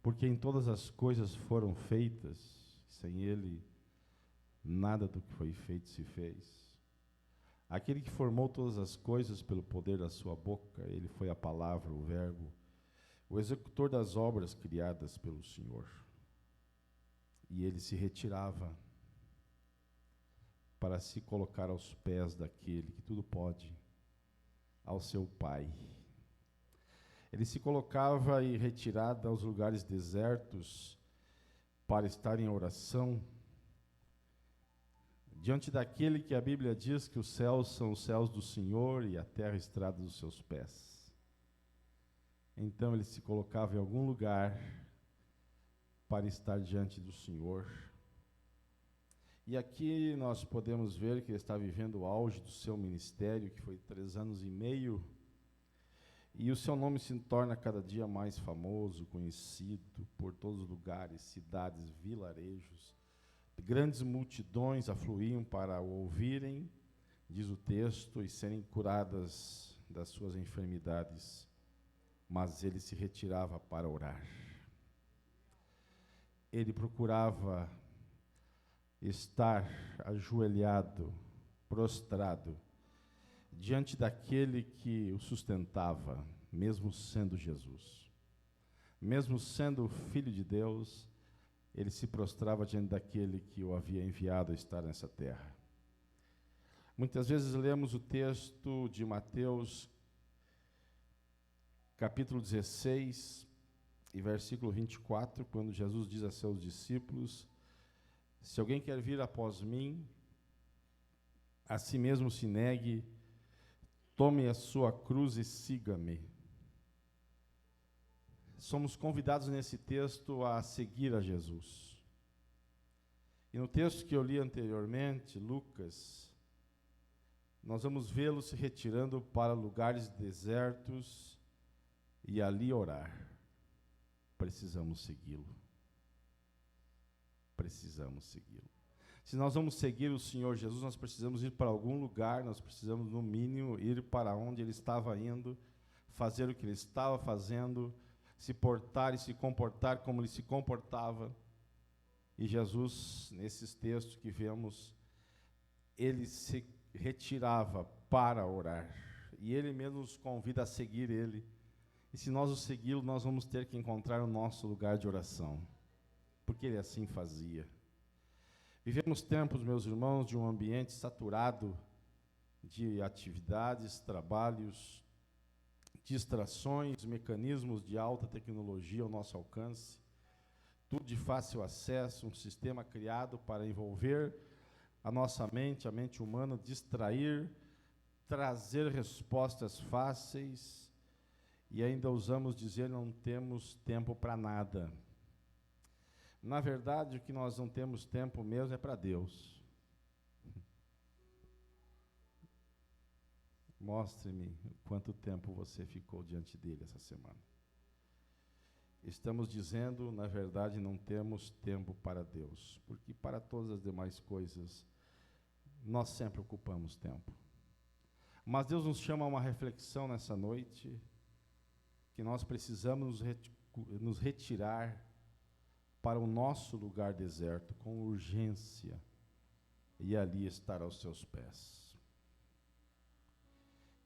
por quem todas as coisas foram feitas, sem ele nada do que foi feito se fez. Aquele que formou todas as coisas pelo poder da sua boca, ele foi a palavra, o verbo, o executor das obras criadas pelo Senhor. E ele se retirava para se colocar aos pés daquele que tudo pode, ao seu Pai. Ele se colocava em retirada aos lugares desertos para estar em oração, diante daquele que a Bíblia diz que os céus são os céus do Senhor e a terra estrada dos seus pés. Então ele se colocava em algum lugar para estar diante do Senhor. E aqui nós podemos ver que ele está vivendo o auge do seu ministério, que foi 3 anos e meio, e o seu nome se torna cada dia mais famoso, conhecido por todos os lugares, cidades, vilarejos, Grandes multidões afluíam para o ouvirem, diz o texto, e serem curadas das suas enfermidades. Mas ele se retirava para orar. Ele procurava estar ajoelhado, prostrado, diante daquele que o sustentava, mesmo sendo Jesus. Mesmo sendo o Filho de Deus, ele se prostrava diante daquele que o havia enviado a estar nessa terra. Muitas vezes lemos o texto de Mateus, capítulo 16, e versículo 24, quando Jesus diz a seus discípulos: se alguém quer vir após mim, a si mesmo se negue, tome a sua cruz e siga-me. Somos convidados nesse texto a seguir a Jesus. E no texto que eu li anteriormente, Lucas, nós vamos vê-lo se retirando para lugares desertos e ali orar. Precisamos segui-lo. Precisamos segui-lo. Se nós vamos seguir o Senhor Jesus, nós precisamos ir para algum lugar, nós precisamos, no mínimo, ir para onde Ele estava indo, fazer o que Ele estava fazendo, se portar e se comportar como Ele se comportava. E Jesus, nesses textos que vemos, Ele se retirava para orar. E Ele mesmo nos convida a seguir Ele. E se nós o segui-lo, nós vamos ter que encontrar o nosso lugar de oração, porque Ele assim fazia. Vivemos tempos, meus irmãos, de um ambiente saturado de atividades, trabalhos, distrações, mecanismos de alta tecnologia ao nosso alcance, tudo de fácil acesso, um sistema criado para envolver a nossa mente, a mente humana, distrair, trazer respostas fáceis, e ainda ousamos dizer: não temos tempo para nada. Na verdade, o que nós não temos tempo mesmo é para Deus. Mostre-me quanto tempo você ficou diante dele essa semana. Estamos dizendo, na verdade, não temos tempo para Deus, porque para todas as demais coisas, nós sempre ocupamos tempo. Mas Deus nos chama a uma reflexão nessa noite, que nós precisamos nos retirar para o nosso lugar deserto, com urgência, e ali estar aos seus pés.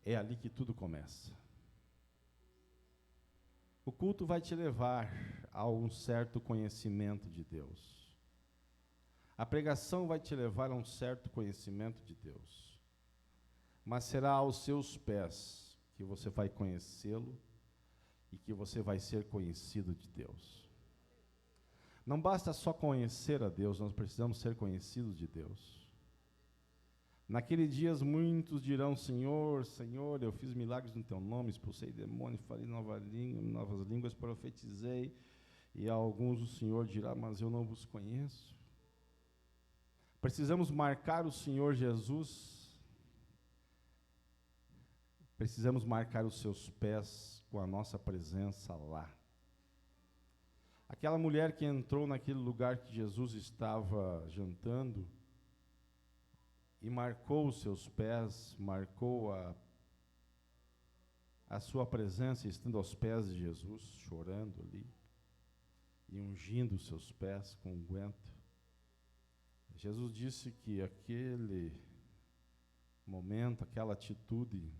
É ali que tudo começa. O culto vai te levar a um certo conhecimento de Deus. A pregação vai te levar a um certo conhecimento de Deus. Mas será aos seus pés que você vai conhecê-lo e que você vai ser conhecido de Deus. Não basta só conhecer a Deus, nós precisamos ser conhecidos de Deus. Naqueles dias muitos dirão: Senhor, Senhor, eu fiz milagres no teu nome, expulsei demônios, falei novas línguas, profetizei. E a alguns o Senhor dirá: mas eu não vos conheço. Precisamos marcar o Senhor Jesus, precisamos marcar os seus pés com a nossa presença lá. Aquela mulher que entrou naquele lugar que Jesus estava jantando e marcou os seus pés, marcou a sua presença, estando aos pés de Jesus, chorando ali, e ungindo os seus pés com unguento. Jesus disse que aquele momento, aquela atitude,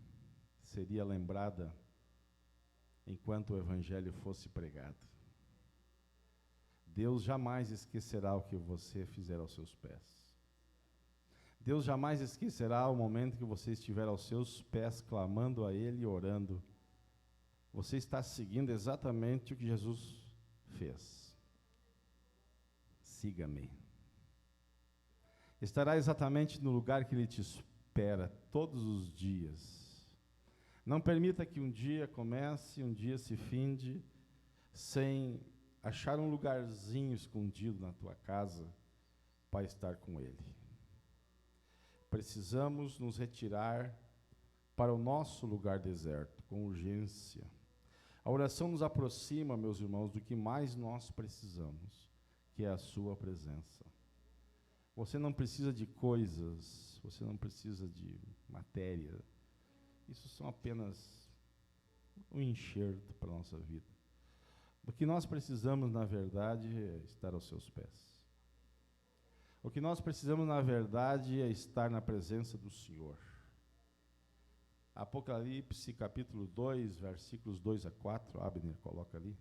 seria lembrada enquanto o Evangelho fosse pregado. Deus jamais esquecerá o que você fizer aos seus pés. Deus jamais esquecerá o momento que você estiver aos seus pés, clamando a Ele e orando. Você está seguindo exatamente o que Jesus fez. Siga-me. Estará exatamente no lugar que Ele te espera todos os dias. Não permita que um dia comece, um dia se finde, sem achar um lugarzinho escondido na tua casa para estar com Ele. Precisamos nos retirar para o nosso lugar deserto, com urgência. A oração nos aproxima, meus irmãos, do que mais nós precisamos, que é a sua presença. Você não precisa de coisas, você não precisa de matéria. Isso são apenas um enxerto para a nossa vida. O que nós precisamos, na verdade, é estar aos seus pés. O que nós precisamos, na verdade, é estar na presença do Senhor. Apocalipse, capítulo 2, versículos 2 a 4, Abner, coloca ali.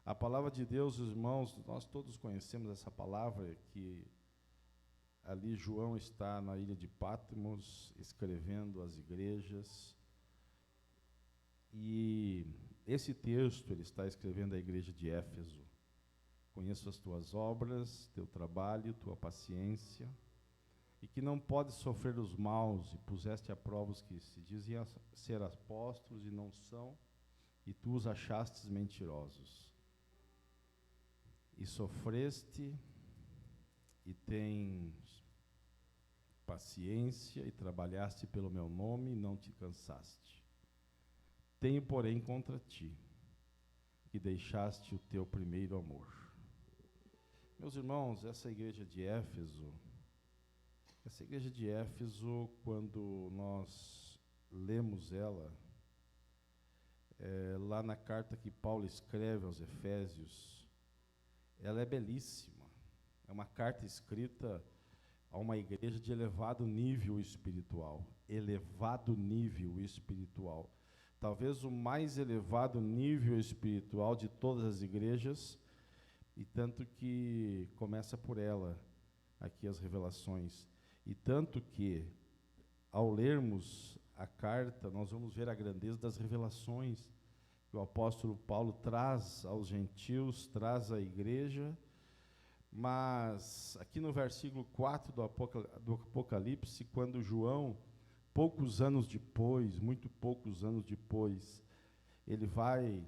A palavra de Deus, irmãos, nós todos conhecemos essa palavra, que ali João está na ilha de Patmos, escrevendo às igrejas, e esse texto ele está escrevendo à igreja de Éfeso. Conheço as tuas obras, teu trabalho, tua paciência, e que não podes sofrer os maus, e puseste a prova os que se dizem ser apóstolos e não são, e tu os achastes mentirosos. E sofreste, e tens paciência, e trabalhaste pelo meu nome, e não te cansaste. Tenho, porém, contra ti, que deixaste o teu primeiro amor. Meus irmãos, essa igreja de Éfeso, quando nós lemos ela, lá na carta que Paulo escreve aos Efésios, ela é belíssima. É uma carta escrita a uma igreja de elevado nível espiritual. Elevado nível espiritual. Talvez o mais elevado nível espiritual de todas as igrejas, e tanto que começa por ela, aqui as revelações. E tanto que, ao lermos a carta, nós vamos ver a grandeza das revelações que o apóstolo Paulo traz aos gentios, traz à igreja. Mas, aqui no versículo 4 do Apocalipse, quando João, poucos anos depois, muito poucos anos depois, ele vai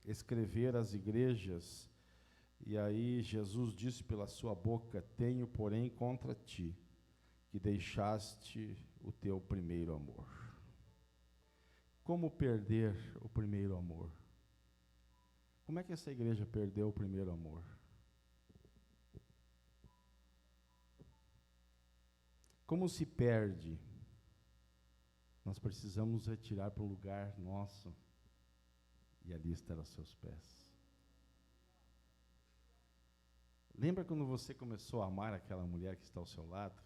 escrever às igrejas, e aí Jesus disse pela sua boca: tenho, porém, contra ti, que deixaste o teu primeiro amor. Como perder o primeiro amor? Como é que essa igreja perdeu o primeiro amor? Como se perde? Nós precisamos retirar para um lugar nosso e ali estar aos seus pés. Lembra quando você começou a amar aquela mulher que está ao seu lado?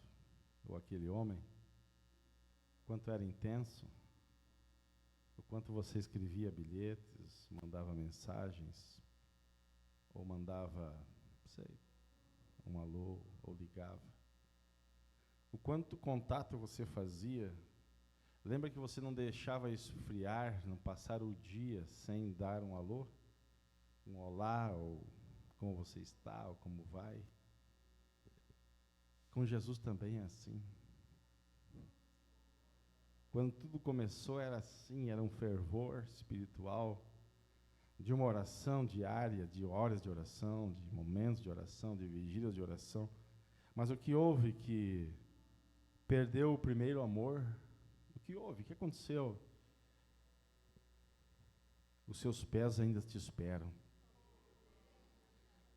Ou aquele homem? Quanto era intenso? O quanto você escrevia bilhetes, mandava mensagens, ou mandava, não sei, um alô, ou ligava. O quanto contato você fazia. Lembra que você não deixava esfriar, não passar o dia sem dar um alô? Um olá, ou como você está, ou como vai? Com Jesus também é assim. Quando tudo começou era assim, era um fervor espiritual, de uma oração diária, de horas de oração, de momentos de oração, de vigílias de oração. Mas o que houve que perdeu o primeiro amor? O que houve? O que aconteceu? Os seus pés ainda te esperam.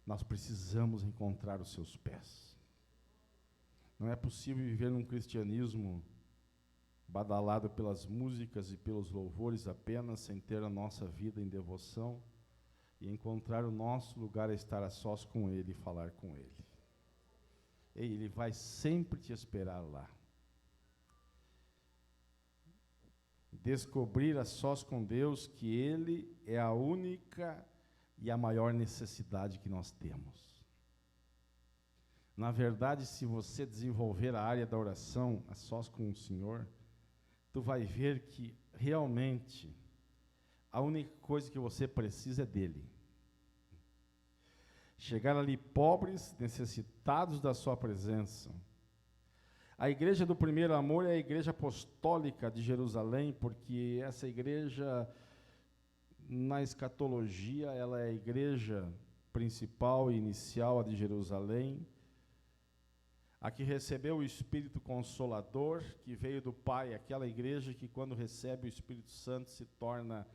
Nós precisamos encontrar os seus pés. Não é possível viver num cristianismo badalado pelas músicas e pelos louvores apenas, sem ter a nossa vida em devoção e encontrar o nosso lugar a estar a sós com Ele e falar com Ele. Ele vai sempre te esperar lá. Descobrir a sós com Deus que Ele é a única e a maior necessidade que nós temos. Na verdade, se você desenvolver a área da oração a sós com o Senhor, tu vai ver que realmente a única coisa que você precisa é dele. Chegar ali pobres, necessitados da sua presença. A igreja do primeiro amor é a igreja apostólica de Jerusalém, porque essa igreja, na escatologia, ela é a igreja principal e inicial, a de Jerusalém, a que recebeu o Espírito Consolador, que veio do Pai, aquela igreja que, quando recebe o Espírito Santo, se torna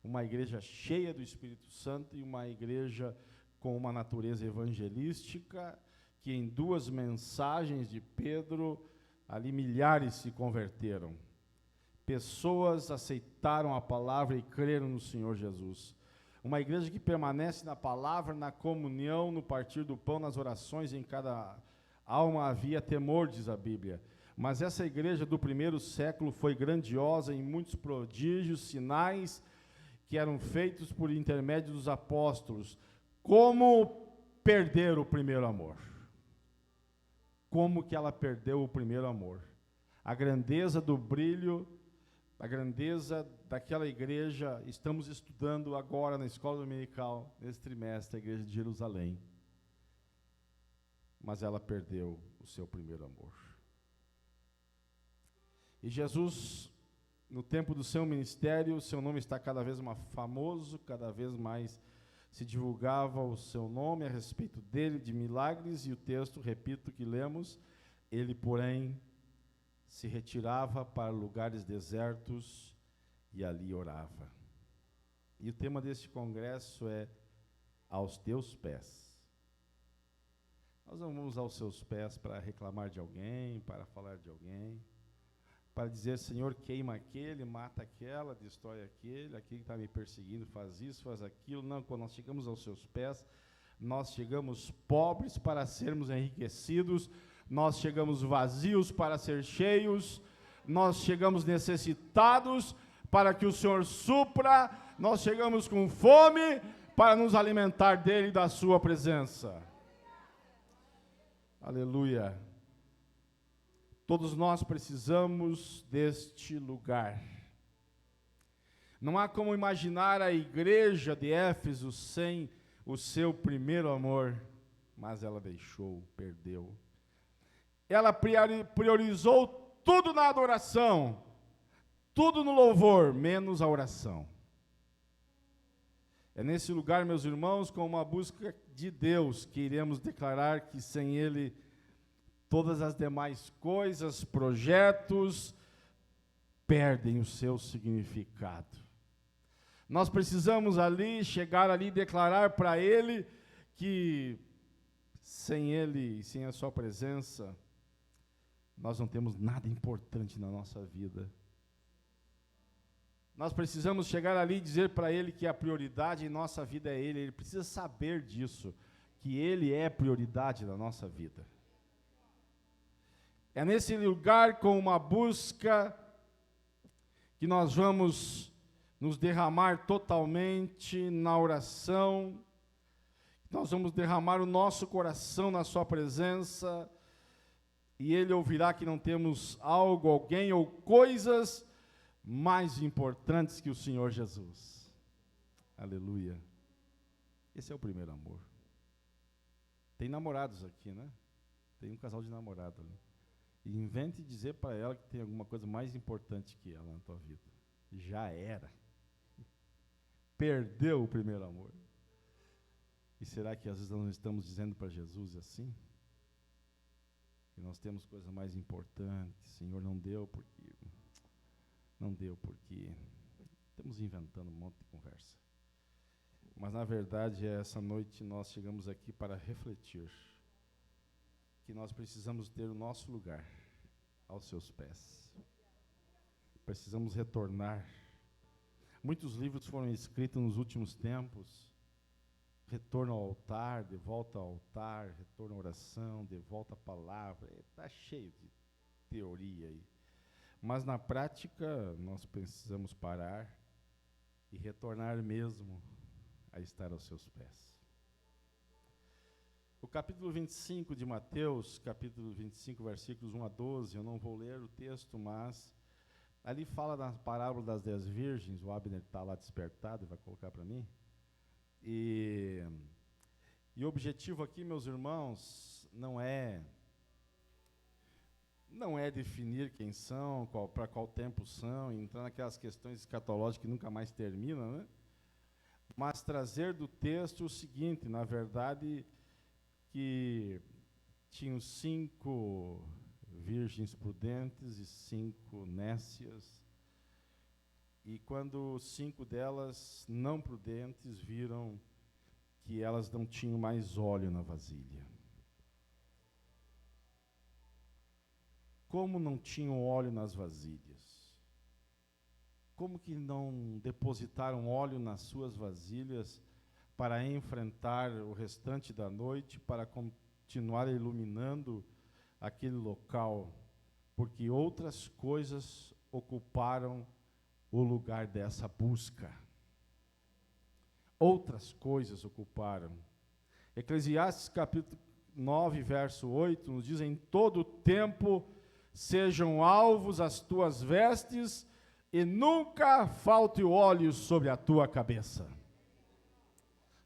uma igreja cheia do Espírito Santo e uma igreja com uma natureza evangelística, que em 2 mensagens de Pedro, ali milhares se converteram. Pessoas aceitaram a palavra e creram no Senhor Jesus. Uma igreja que permanece na palavra, na comunhão, no partir do pão, nas orações, em cada alma havia temor, diz a Bíblia. Mas essa igreja do primeiro século foi grandiosa em muitos prodígios, sinais que eram feitos por intermédio dos apóstolos. Como perder o primeiro amor? Como que ela perdeu o primeiro amor? A grandeza do brilho, a grandeza daquela igreja, estamos estudando agora na escola dominical, nesse trimestre, a igreja de Jerusalém. Mas ela perdeu o seu primeiro amor. E Jesus, no tempo do seu ministério, o seu nome está cada vez mais famoso, cada vez mais se divulgava o seu nome a respeito dele, de milagres, e o texto, repito, que lemos, ele, porém, se retirava para lugares desertos e ali orava. E o tema deste congresso é aos teus pés. Nós não vamos aos seus pés para reclamar de alguém, para falar de alguém, para dizer, Senhor, queima aquele, mata aquela, destrói aquele que está me perseguindo, faz isso, faz aquilo. Não, quando nós chegamos aos seus pés, nós chegamos pobres para sermos enriquecidos, nós chegamos vazios para ser cheios, nós chegamos necessitados para que o Senhor supra, nós chegamos com fome para nos alimentar dele e da sua presença. Aleluia. Todos nós precisamos deste lugar. Não há como imaginar a igreja de Éfeso sem o seu primeiro amor, mas ela deixou, perdeu. Ela priorizou tudo na adoração, tudo no louvor, menos a oração. É nesse lugar, meus irmãos, com uma busca de Deus, que iremos declarar que sem Ele, todas as demais coisas, projetos, perdem o seu significado. Nós precisamos ali, chegar ali e declarar para Ele que sem Ele, sem a sua presença, nós não temos nada importante na nossa vida. Nós precisamos chegar ali e dizer para Ele que a prioridade em nossa vida é Ele. Ele precisa saber disso, que Ele é prioridade na nossa vida. É nesse lugar, com uma busca, que nós vamos nos derramar totalmente na oração, nós vamos derramar o nosso coração na sua presença, e Ele ouvirá que não temos algo, alguém ou coisas mais importantes que o Senhor Jesus. Aleluia. Esse é o primeiro amor. Tem namorados aqui, né? Tem um casal de namorado ali. E invente dizer para ela que tem alguma coisa mais importante que ela na tua vida. Já era. Perdeu o primeiro amor. E será que às vezes nós estamos dizendo para Jesus assim? Que nós temos coisas mais importantes. Senhor, não deu porque estamos inventando um monte de conversa. Mas na verdade, essa noite nós chegamos aqui para refletir que nós precisamos ter o nosso lugar aos seus pés. Precisamos retornar. Muitos livros foram escritos nos últimos tempos. Retorno ao altar, de volta ao altar, retorno à oração, de volta à palavra. Está cheio de teoria aí. Mas na prática, nós precisamos parar e retornar mesmo a estar aos seus pés. O capítulo 25 de Mateus, capítulo 25, versículos 1 a 12, eu não vou ler o texto, mas ali fala da parábola das 10 virgens. O Abner está lá despertado e vai colocar para mim. E o objetivo aqui, meus irmãos, não é definir quem são, para qual tempo são, entrar naquelas questões escatológicas que nunca mais terminam, né? Mas trazer do texto o seguinte, na verdade, que tinham 5 virgens prudentes e 5 nécias, e quando 5 delas não prudentes viram que elas não tinham mais óleo na vasilha. como não tinham óleo nas vasilhas? Como que não depositaram óleo nas suas vasilhas para enfrentar o restante da noite, para continuar iluminando aquele local? Porque outras coisas ocuparam o lugar dessa busca. Outras coisas ocuparam. Eclesiastes capítulo 9, verso 8, nos diz: em todo tempo sejam alvos as tuas vestes, e nunca falte o óleo sobre a tua cabeça.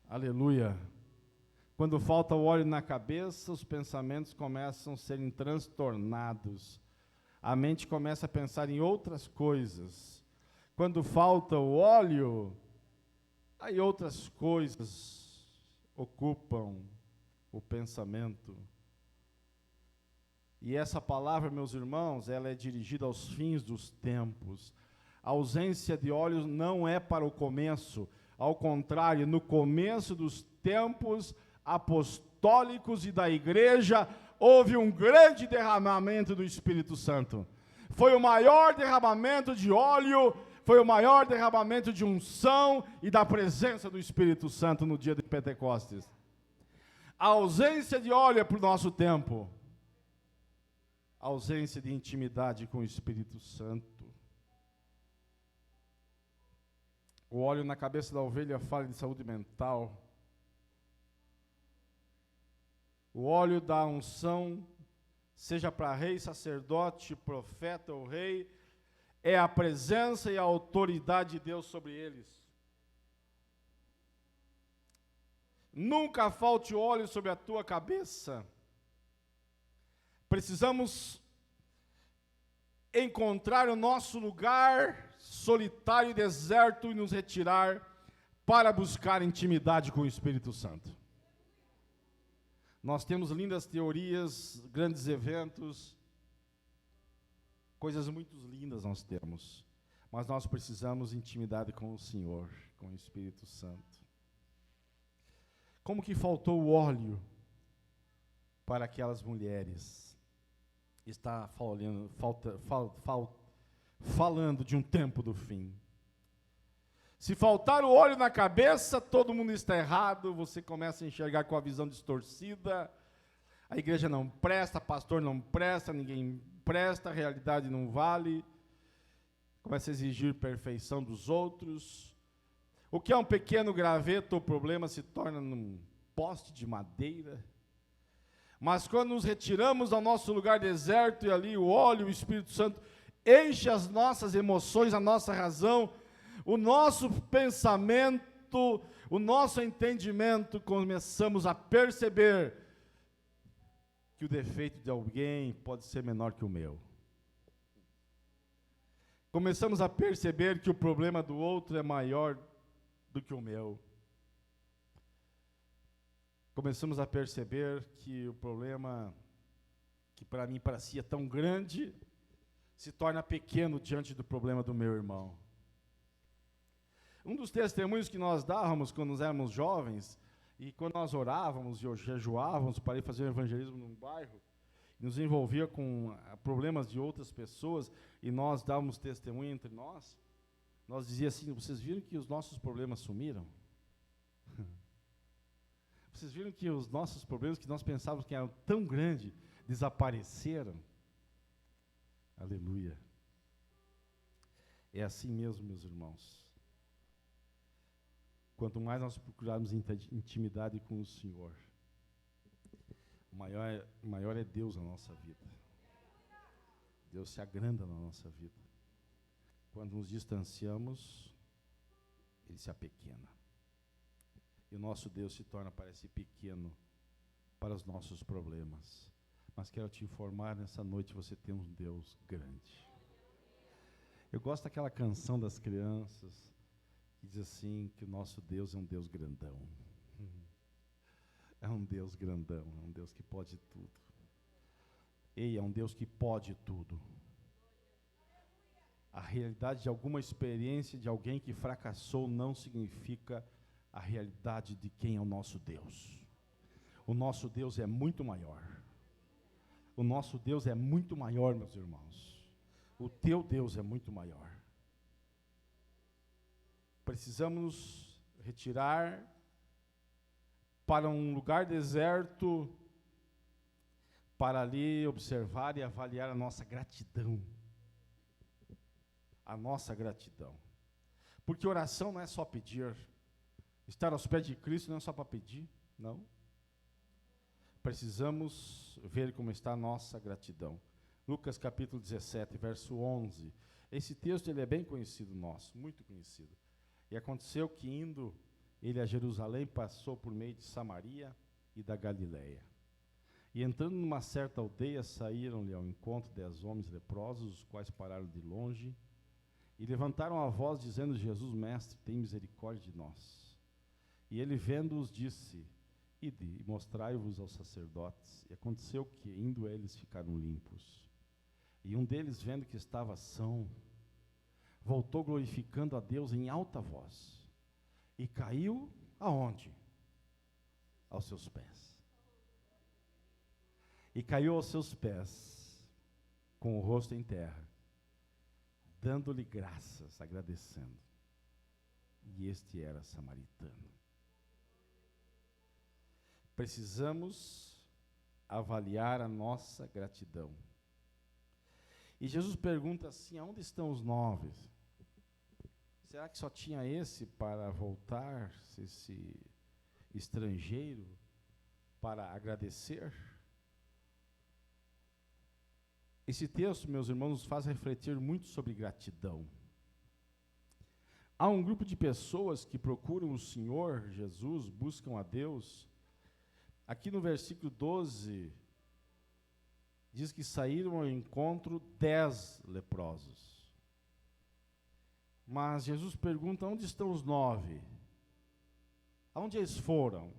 Aleluia. Quando falta o óleo na cabeça, os pensamentos começam a serem transtornados. A mente começa a pensar em outras coisas. Quando falta o óleo, aí outras coisas ocupam o pensamento. E essa palavra, meus irmãos, ela é dirigida aos fins dos tempos. A ausência de óleo não é para o começo. Ao contrário, no começo dos tempos apostólicos e da igreja, houve um grande derramamento do Espírito Santo. Foi o maior derramamento de óleo, foi o maior derramamento de unção e da presença do Espírito Santo no dia de Pentecostes. A ausência de óleo é para o nosso tempo. A ausência de intimidade com o Espírito Santo. O óleo na cabeça da ovelha fala de saúde mental. O óleo da unção, seja para rei, sacerdote, profeta ou rei, é a presença e a autoridade de Deus sobre eles. Nunca falte óleo sobre a tua cabeça. Precisamos encontrar o nosso lugar solitário e deserto e nos retirar para buscar intimidade com o Espírito Santo. Nós temos lindas teorias, grandes eventos, coisas muito lindas nós temos, mas nós precisamos de intimidade com o Senhor, com o Espírito Santo. Como que faltou o óleo para aquelas mulheres? Está falando de um tempo do fim. Se faltar o óleo na cabeça, todo mundo está errado, você começa a enxergar com a visão distorcida, a igreja não presta, pastor não presta, ninguém presta, a realidade não vale, começa a exigir perfeição dos outros. O que é um pequeno graveto ou problema se torna num poste de madeira. Mas quando nos retiramos ao nosso lugar deserto e ali o óleo, o Espírito Santo enche as nossas emoções, a nossa razão, o nosso pensamento, o nosso entendimento, começamos a perceber que o defeito de alguém pode ser menor que o meu. Começamos a perceber que o problema do outro é maior do que o meu. Começamos a perceber que o problema que para mim parecia tão grande se torna pequeno diante do problema do meu irmão. Um dos testemunhos que nós dávamos quando nós éramos jovens, e quando nós orávamos e jejuávamos para ir fazer evangelismo num bairro, nos envolvia com problemas de outras pessoas, e nós dávamos testemunho entre nós, nós dizíamos assim: vocês viram que os nossos problemas sumiram? Vocês viram que os nossos problemas, que nós pensávamos que eram tão grandes, desapareceram? Aleluia. É assim mesmo, meus irmãos. Quanto mais nós procurarmos intimidade com o Senhor, maior é Deus na nossa vida. Deus se agranda na nossa vida. Quando nos distanciamos, Ele se apequena. E o nosso Deus se torna, parece, pequeno para os nossos problemas. Mas quero te informar, nessa noite você tem um Deus grande. Eu gosto daquela canção das crianças, que diz assim, que o nosso Deus é um Deus grandão. É um Deus grandão, é um Deus que pode tudo. Ei, é um Deus que pode tudo. A realidade de alguma experiência de alguém que fracassou não significa a realidade de quem é o nosso Deus. O nosso Deus é muito maior. O nosso Deus é muito maior, meus irmãos. O teu Deus é muito maior. Precisamos nos retirar para um lugar deserto, para ali observar e avaliar a nossa gratidão. A nossa gratidão. Porque oração não é só pedir. Estar aos pés de Cristo não é só para pedir, não. Precisamos ver como está a nossa gratidão. Lucas capítulo 17, verso 11. Esse texto ele é bem conhecido nosso, muito conhecido. E aconteceu que indo ele a Jerusalém, passou por meio de Samaria e da Galileia. E entrando numa certa aldeia, saíram-lhe ao encontro 10 homens leprosos, os quais pararam de longe, e levantaram a voz, dizendo: Jesus, mestre, tem misericórdia de nós. E ele, vendo-os, disse: Ide e mostrai-vos aos sacerdotes. E aconteceu que, indo eles, ficaram limpos. E um deles, vendo que estava são, voltou glorificando a Deus em alta voz, e caiu aonde? Aos seus pés. E caiu aos seus pés, com o rosto em terra, dando-lhe graças, agradecendo. E este era samaritano. Precisamos avaliar a nossa gratidão. E Jesus pergunta assim: aonde estão os 9? Será que só tinha esse para voltar, esse estrangeiro, para agradecer? Esse texto, meus irmãos, nos faz refletir muito sobre gratidão. Há um grupo de pessoas que procuram o Senhor Jesus, buscam a Deus. Aqui no versículo 12, diz que saíram ao encontro 10 leprosos. Mas Jesus pergunta: onde estão os 9? Aonde eles foram?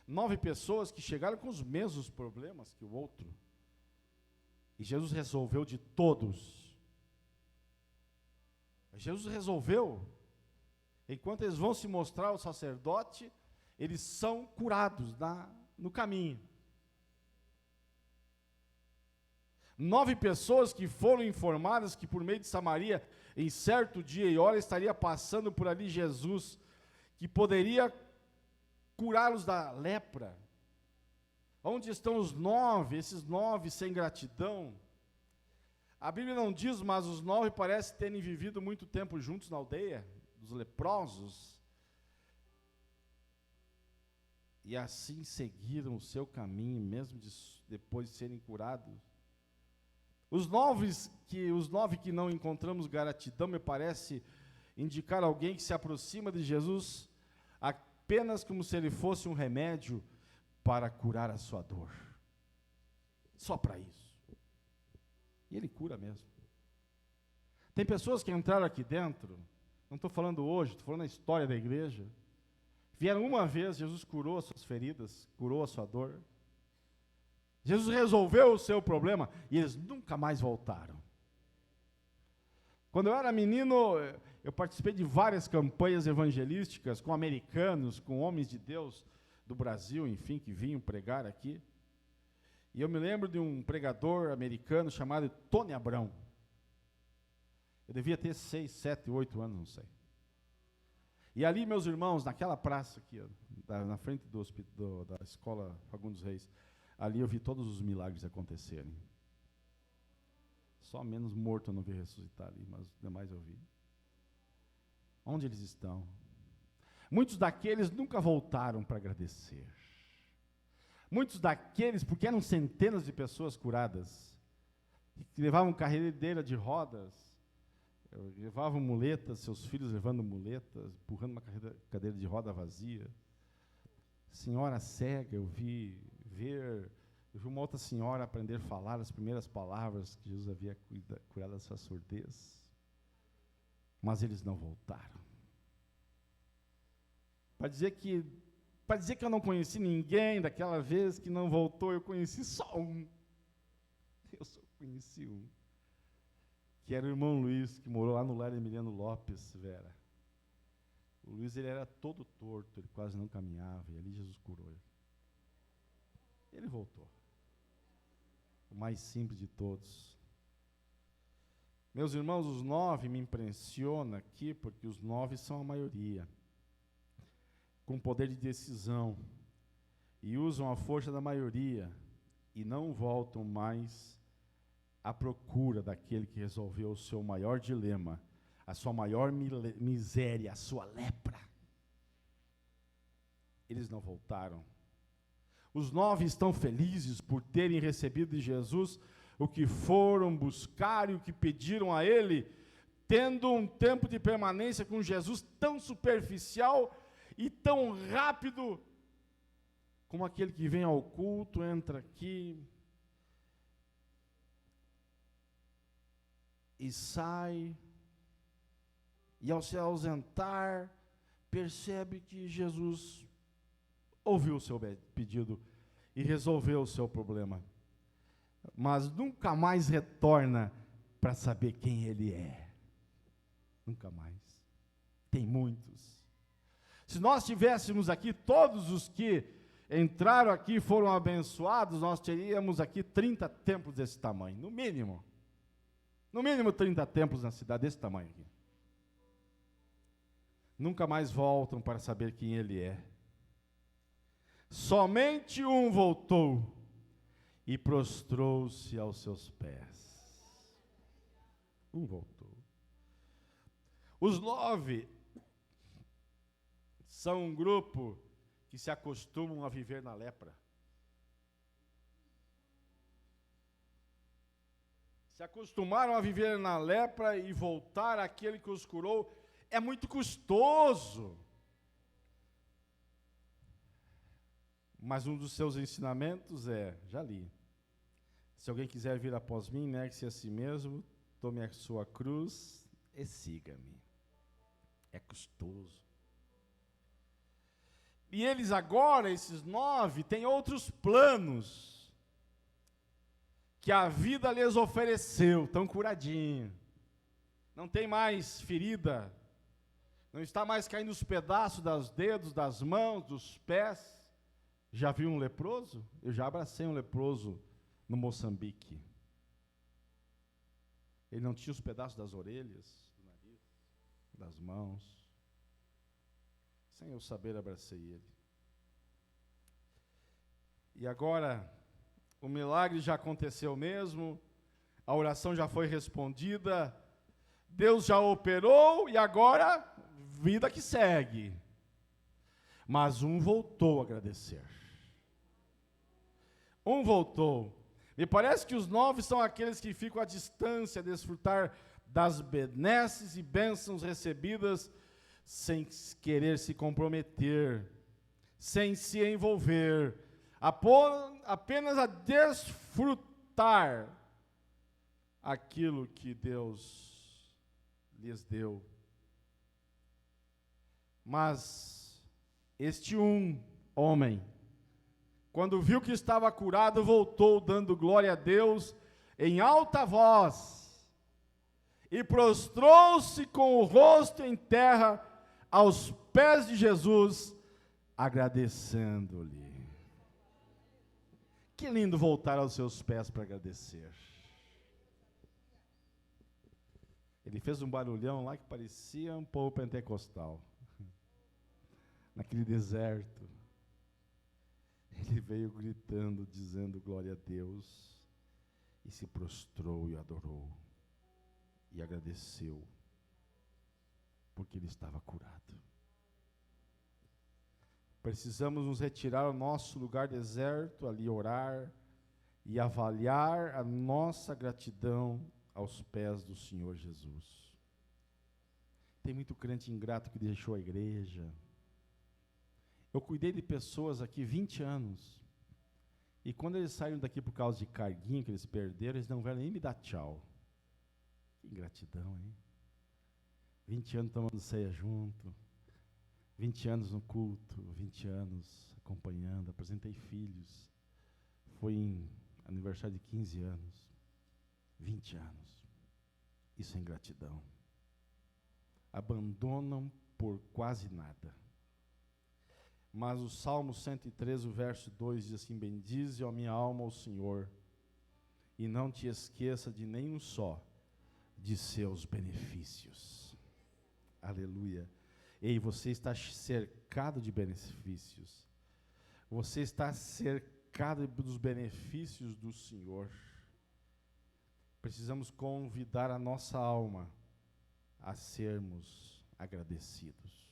9 pessoas que chegaram com os mesmos problemas que o outro. E Jesus resolveu de todos. Jesus resolveu. Enquanto eles vão se mostrar ao sacerdote, eles são curados no caminho. 9 pessoas que foram informadas que por meio de Samaria, em certo dia e hora, estaria passando por ali Jesus, que poderia curá-los da lepra. Onde estão os 9, esses 9 sem gratidão? A Bíblia não diz, mas os 9 parecem terem vivido muito tempo juntos na aldeia, dos leprosos. E assim seguiram o seu caminho, mesmo depois de serem curados. Os 9 que não encontramos gratidão, me parece indicar alguém que se aproxima de Jesus apenas como se ele fosse um remédio para curar a sua dor. Só para isso. E ele cura mesmo. Tem pessoas que entraram aqui dentro, não estou falando hoje, estou falando na história da igreja, vieram uma vez, Jesus curou as suas feridas, curou a sua dor. Jesus resolveu o seu problema e eles nunca mais voltaram. Quando eu era menino, eu participei de várias campanhas evangelísticas com americanos, com homens de Deus do Brasil, enfim, que vinham pregar aqui. E eu me lembro de um pregador americano chamado Tony Abrão. Eu devia ter 6, 7, 8 anos, não sei. E ali, meus irmãos, naquela praça aqui, na frente da escola Fagundes Reis, ali eu vi todos os milagres acontecerem. Só menos morto eu não vi ressuscitar ali, mas os demais eu vi. Onde eles estão? Muitos daqueles nunca voltaram para agradecer. Muitos daqueles, porque eram centenas de pessoas curadas, que levavam carreira de rodas, levavam muletas, seus filhos levando muletas, empurrando uma cadeira de roda vazia. Senhora cega, eu vi uma outra senhora aprender a falar as primeiras palavras que Jesus havia curado a sua surdez. Mas eles não voltaram. Para dizer que eu não conheci ninguém daquela vez que não voltou, eu conheci só um. Eu só conheci um. Que era o irmão Luiz, que morou lá no lar Emiliano Lopes, Vera. O Luiz, ele era todo torto, ele quase não caminhava, e ali Jesus curou ele. Ele voltou. mais simples de todos. Meus irmãos, os 9 me impressiona aqui, porque os 9 são a maioria, com poder de decisão, e usam a força da maioria, e não voltam mais à procura daquele que resolveu o seu maior dilema, a sua maior miséria, a sua lepra. Eles não voltaram. Os 9 estão felizes por terem recebido de Jesus o que foram buscar e o que pediram a Ele, tendo um tempo de permanência com Jesus tão superficial e tão rápido, como aquele que vem ao culto, entra aqui e sai, e ao se ausentar, percebe que Jesus ouviu o seu pedido e resolveu o seu problema, mas nunca mais retorna para saber quem Ele é. Nunca mais. Tem muitos. Se nós tivéssemos aqui todos os que entraram aqui, foram abençoados, nós teríamos aqui 30 templos desse tamanho, no mínimo. No mínimo 30 templos na cidade desse tamanho aqui. Nunca mais voltam para saber quem Ele é. Somente um voltou e prostrou-se aos seus pés. Um voltou. Os 9 são um grupo que se acostumam a viver na lepra. Se acostumaram a viver na lepra e voltar àquele que os curou é muito custoso. Mas um dos seus ensinamentos é, já li, se alguém quiser vir após mim, negue-se a si mesmo, tome a sua cruz e siga-me. É custoso. E eles agora, esses 9, têm outros planos que a vida lhes ofereceu, estão curadinhos. Não tem mais ferida, não está mais caindo os pedaços dos dedos, das mãos, dos pés. Já viu um leproso? Eu já abracei um leproso no Moçambique. Ele não tinha os pedaços das orelhas, do nariz, das mãos. Sem eu saber, abracei ele. E agora, o milagre já aconteceu mesmo, a oração já foi respondida, Deus já operou e agora, vida que segue. Mas um voltou a agradecer. Um voltou. Me parece que os 9 são aqueles que ficam à distância, a desfrutar das benesses e bênçãos recebidas, sem querer se comprometer, sem se envolver, apenas a desfrutar aquilo que Deus lhes deu. Mas este um homem, quando viu que estava curado, voltou dando glória a Deus em alta voz e prostrou-se com o rosto em terra aos pés de Jesus, agradecendo-lhe. Que lindo voltar aos seus pés para agradecer. Ele fez um barulhão lá que parecia um povo pentecostal. Naquele deserto. Ele veio gritando, dizendo glória a Deus, e se prostrou e adorou, e agradeceu, porque ele estava curado. Precisamos nos retirar ao nosso lugar deserto, ali orar, e avaliar a nossa gratidão aos pés do Senhor Jesus. Tem muito crente ingrato que deixou a igreja. Eu cuidei de pessoas aqui 20 anos, e quando eles saíram daqui por causa de carguinho que eles perderam, eles não vieram nem me dar tchau. Que ingratidão, hein? 20 anos tomando ceia junto, 20 anos no culto, 20 anos acompanhando, apresentei filhos, foi em aniversário de 15 anos, 20 anos, isso é ingratidão. Abandonam por quase nada. Mas o Salmo 113, o verso 2 diz assim: bendize, ó minha alma, ao Senhor, e não te esqueça de nenhum só de seus benefícios. Aleluia. Ei, você está cercado de benefícios. Você está cercado dos benefícios do Senhor. Precisamos convidar a nossa alma a sermos agradecidos.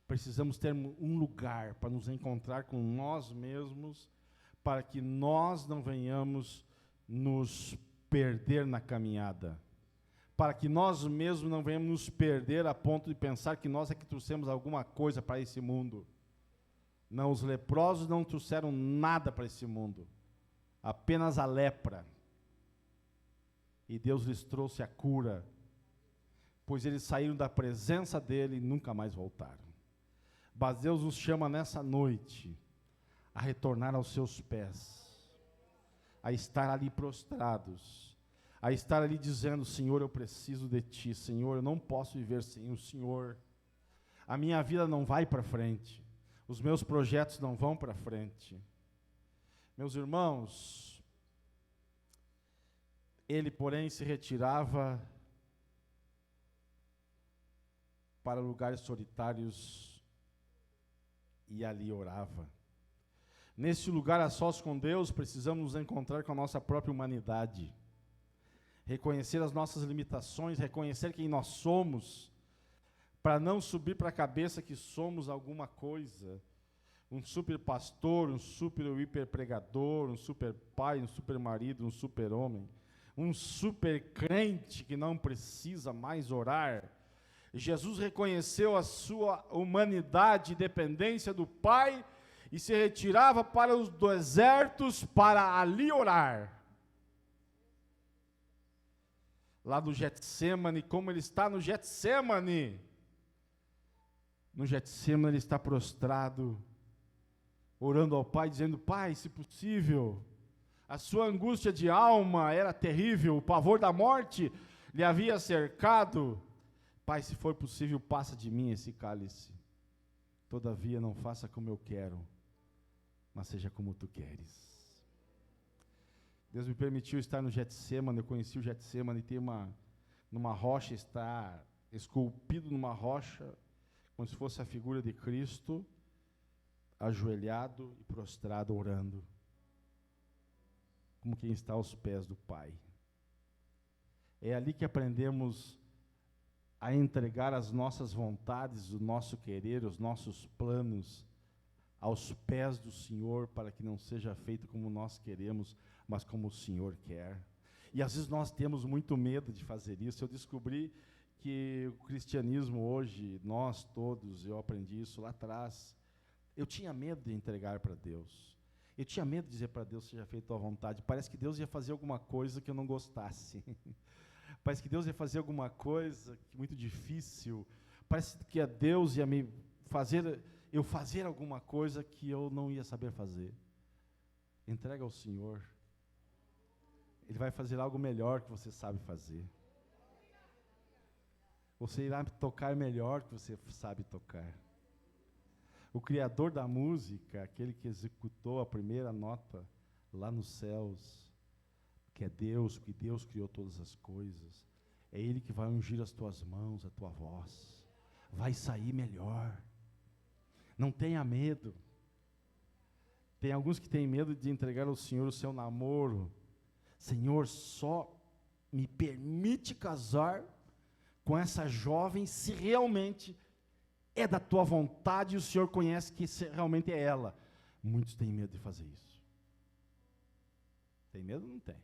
Precisamos ter um lugar para nos encontrar com nós mesmos, para que nós não venhamos nos perder na caminhada, para que nós mesmos não venhamos nos perder a ponto de pensar que nós é que trouxemos alguma coisa para esse mundo. Não, os leprosos não trouxeram nada para esse mundo, apenas a lepra. E Deus lhes trouxe a cura, pois eles saíram da presença dele e nunca mais voltaram. Mas Deus nos chama nessa noite a retornar aos seus pés, a estar ali prostrados, a estar ali dizendo: Senhor, eu preciso de Ti, Senhor, eu não posso viver sem o Senhor, a minha vida não vai para frente, os meus projetos não vão para frente. Meus irmãos, ele, porém, se retirava para lugares solitários e ali orava. Nesse lugar a sós com Deus, precisamos nos encontrar com a nossa própria humanidade, reconhecer as nossas limitações, reconhecer quem nós somos, para não subir para a cabeça que somos alguma coisa, um super pastor, um super hiper pregador, um super pai, um super marido, um super homem, um super crente que não precisa mais orar. Jesus reconheceu a sua humanidade e dependência do Pai e se retirava para os desertos para ali orar. Lá no Getsemane, como ele está no Getsemane? No Getsemane ele está prostrado, orando ao Pai, dizendo: Pai, se possível. A sua angústia de alma era terrível, o pavor da morte lhe havia cercado. Pai, se for possível, passa de mim esse cálice. Todavia, não faça como eu quero, mas seja como tu queres. Deus me permitiu estar no Getsemane, eu conheci o Getsemane, tem numa rocha, está esculpido numa rocha, como se fosse a figura de Cristo, ajoelhado e prostrado, orando, como quem está aos pés do Pai. É ali que aprendemos a entregar as nossas vontades, o nosso querer, os nossos planos aos pés do Senhor, para que não seja feito como nós queremos, mas como o Senhor quer. E às vezes nós temos muito medo de fazer isso. Eu descobri que o cristianismo hoje, nós todos, eu aprendi isso lá atrás, eu tinha medo de entregar para Deus. Eu tinha medo de dizer para Deus: seja feita a tua vontade. Parece que Deus ia fazer alguma coisa que eu não gostasse. Parece que Deus ia fazer alguma coisa muito difícil. Parece que Deus ia me fazer, eu fazer alguma coisa que eu não ia saber fazer. Entrega ao Senhor. Ele vai fazer algo melhor que você sabe fazer. Você irá tocar melhor que você sabe tocar. O Criador da música, aquele que executou a primeira nota lá nos céus, que é Deus, que Deus criou todas as coisas, é Ele que vai ungir as tuas mãos, a tua voz, vai sair melhor. Não tenha medo. Tem alguns que têm medo de entregar ao Senhor o seu namoro. Senhor, só me permite casar com essa jovem se realmente é da tua vontade e o Senhor conhece que realmente é ela. Muitos têm medo de fazer isso. Tem medo ou não tem?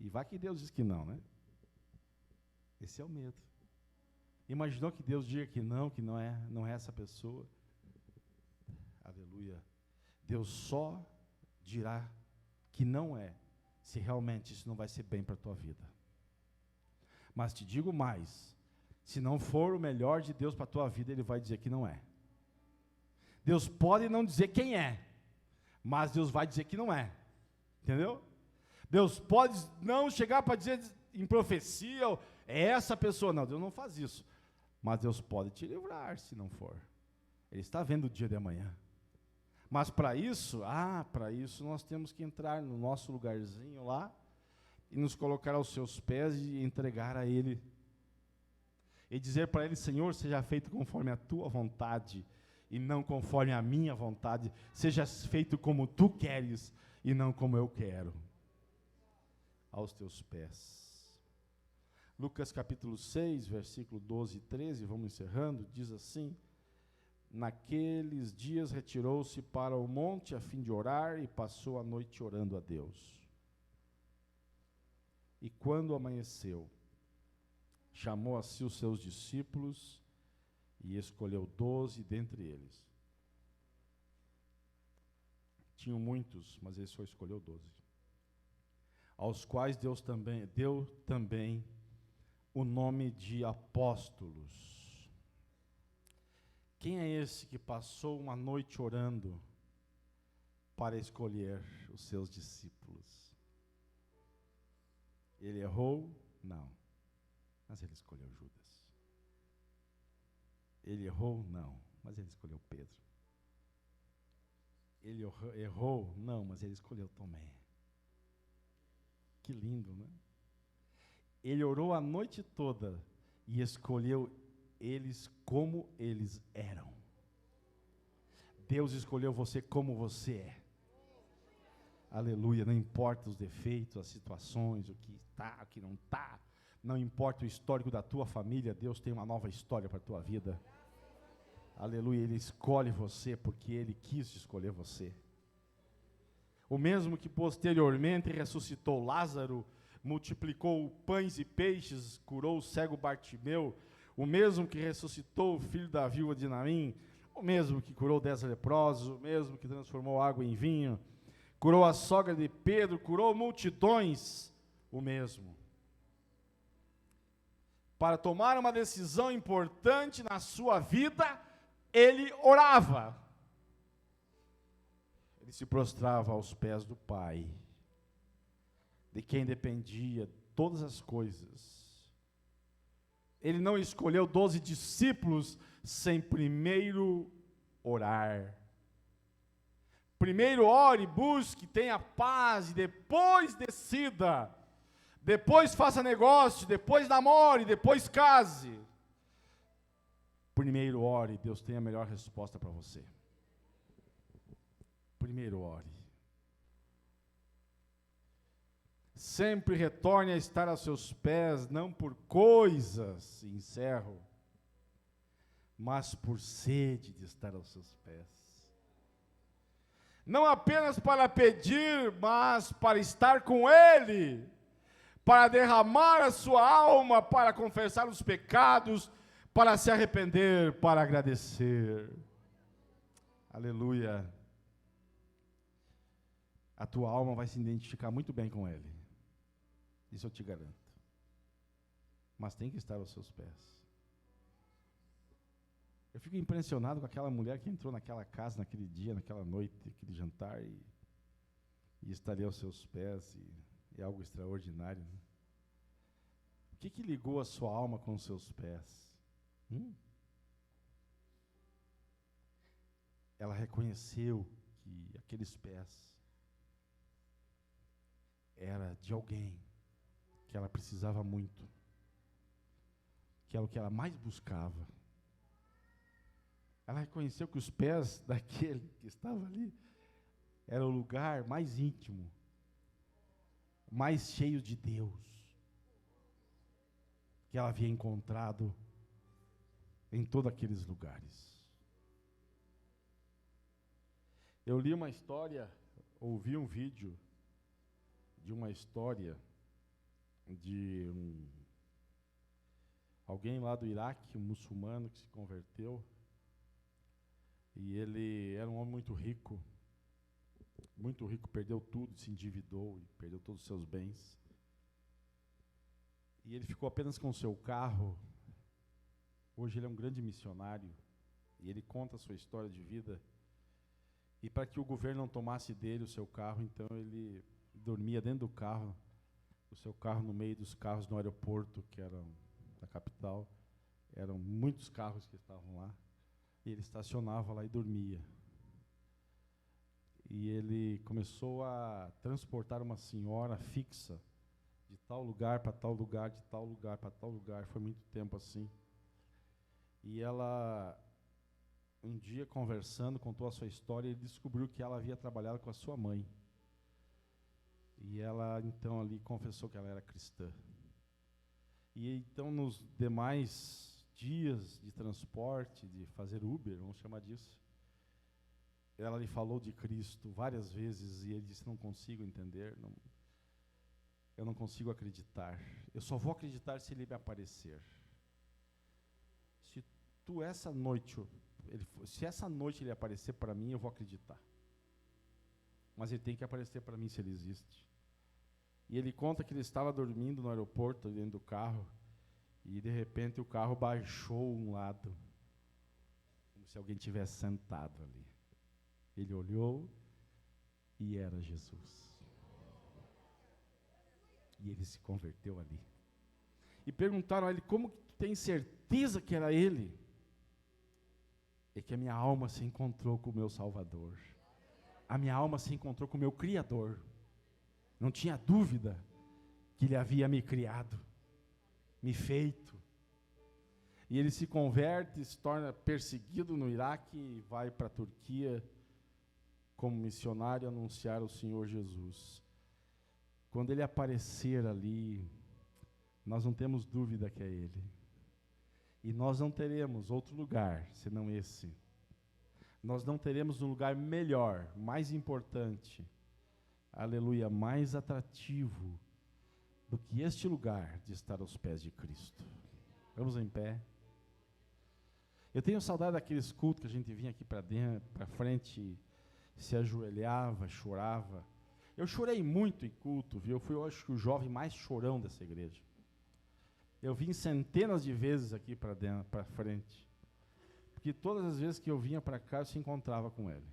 E vai que Deus diz que não, né? Esse é o medo. Imaginou que Deus diga que não é essa pessoa? Aleluia. Deus só dirá que não é, se realmente isso não vai ser bem para a tua vida. Mas te digo mais, se não for o melhor de Deus para a tua vida, Ele vai dizer que não é. Deus pode não dizer quem é, mas Deus vai dizer que não é. Entendeu? Deus pode não chegar para dizer em profecia, é essa pessoa. Não, Deus não faz isso. Mas Deus pode te livrar se não for. Ele está vendo o dia de amanhã. Mas para isso nós temos que entrar no nosso lugarzinho lá e nos colocar aos seus pés e entregar a Ele. E dizer para Ele: Senhor, seja feito conforme a Tua vontade e não conforme a minha vontade. Seja feito como Tu queres e não como eu quero. Aos Teus pés. Lucas capítulo 6, versículo 12 e 13, vamos encerrando, diz assim: naqueles dias retirou-se para o monte a fim de orar e passou a noite orando a Deus. E quando amanheceu, chamou a si os seus discípulos e escolheu 12 dentre eles. Tinham muitos, mas ele só escolheu 12. Aos quais Deus deu também o nome de apóstolos. Quem é esse que passou uma noite orando para escolher os seus discípulos? Ele errou? Não. Mas ele escolheu Judas. Ele errou? Não. Mas ele escolheu Pedro. Ele errou? Não. Mas ele escolheu Tomé. Que lindo, né? Ele orou a noite toda e escolheu eles como eles eram. Deus escolheu você como você é. Aleluia. Não importa os defeitos, as situações, o que está, o que não está. Não importa o histórico da tua família, Deus tem uma nova história para a tua vida. Aleluia. Ele escolhe você porque Ele quis escolher você. O mesmo que posteriormente ressuscitou Lázaro, multiplicou pães e peixes, curou o cego Bartimeu, o mesmo que ressuscitou o filho da viúva de Naim, o mesmo que curou 10 leprosos, o mesmo que transformou água em vinho, curou a sogra de Pedro, curou multidões, o mesmo. Para tomar uma decisão importante na sua vida, ele orava. Ele se prostrava aos pés do Pai, de quem dependia todas as coisas. Ele não escolheu 12 discípulos sem primeiro orar. Primeiro ore, busque, tenha paz, e depois decida. Depois faça negócio, depois namore, depois case. Primeiro ore, Deus tem a melhor resposta para você. Primeiro ore. Sempre retorne a estar aos seus pés, não por coisas, encerro, mas por sede de estar aos seus pés. Não apenas para pedir, mas para estar com Ele, para derramar a sua alma, para confessar os pecados, para se arrepender, para agradecer. Aleluia. A tua alma vai se identificar muito bem com Ele. Isso eu te garanto. Mas tem que estar aos seus pés. Eu fico impressionado com aquela mulher que entrou naquela casa, naquele dia, naquela noite, naquele jantar, e está ali aos seus pés, e é algo extraordinário. Né? O que ligou a sua alma com os seus pés? Ela reconheceu que aqueles pés era de alguém que ela precisava muito, que era o que ela mais buscava. Ela reconheceu que os pés daquele que estava ali era o lugar mais íntimo, mais cheio de Deus, que ela havia encontrado em todos aqueles lugares. Eu li uma história, ouvi um vídeo de uma história de alguém lá do Iraque, um muçulmano que se converteu, e ele era um homem muito rico, perdeu tudo, se endividou e perdeu todos os seus bens. E ele ficou apenas com o seu carro. Hoje ele é um grande missionário, e ele conta a sua história de vida. E para que o governo não tomasse dele o seu carro, então ele dormia dentro do carro, o seu carro no meio dos carros no aeroporto, que era da capital. Eram muitos carros que estavam lá, e ele estacionava lá e dormia. E ele começou a transportar uma senhora fixa de tal lugar para tal lugar, de tal lugar para tal lugar. Foi muito tempo assim. E ela, um dia conversando, contou a sua história e descobriu que ela havia trabalhado com a sua mãe. E ela, então, ali confessou que ela era cristã. E então, nos demais dias de transporte, de fazer Uber, vamos chamar disso, ela lhe falou de Cristo várias vezes e ele disse: não consigo entender, eu não consigo acreditar. Eu só vou acreditar se ele me aparecer. Se essa noite ele aparecer para mim, eu vou acreditar. Mas ele tem que aparecer para mim se ele existe. E ele conta que ele estava dormindo no aeroporto, dentro do carro, e de repente o carro baixou um lado, como se alguém tivesse sentado ali. Ele olhou e era Jesus. E ele se converteu ali. E perguntaram a ele: como que tu tem certeza que era ele? É que a minha alma se encontrou com o meu Salvador. A minha alma se encontrou com o meu Criador. Não tinha dúvida que ele havia me criado, me feito. E ele se converte, se torna perseguido no Iraque e vai para a Turquia como missionário anunciar o Senhor Jesus. Quando ele aparecer ali, nós não temos dúvida que é ele. E nós não teremos outro lugar senão esse. Nós não teremos um lugar melhor, mais importante, aleluia, mais atrativo do que este lugar de estar aos pés de Cristo. Vamos em pé. Eu tenho saudade daqueles cultos que a gente vinha aqui para dentro, para frente, se ajoelhava, chorava. Eu chorei muito em culto, viu? Eu fui, eu acho que o jovem mais chorão dessa igreja. Eu vim centenas de vezes aqui para dentro, para frente, porque todas as vezes que eu vinha para cá, eu se encontrava com ele.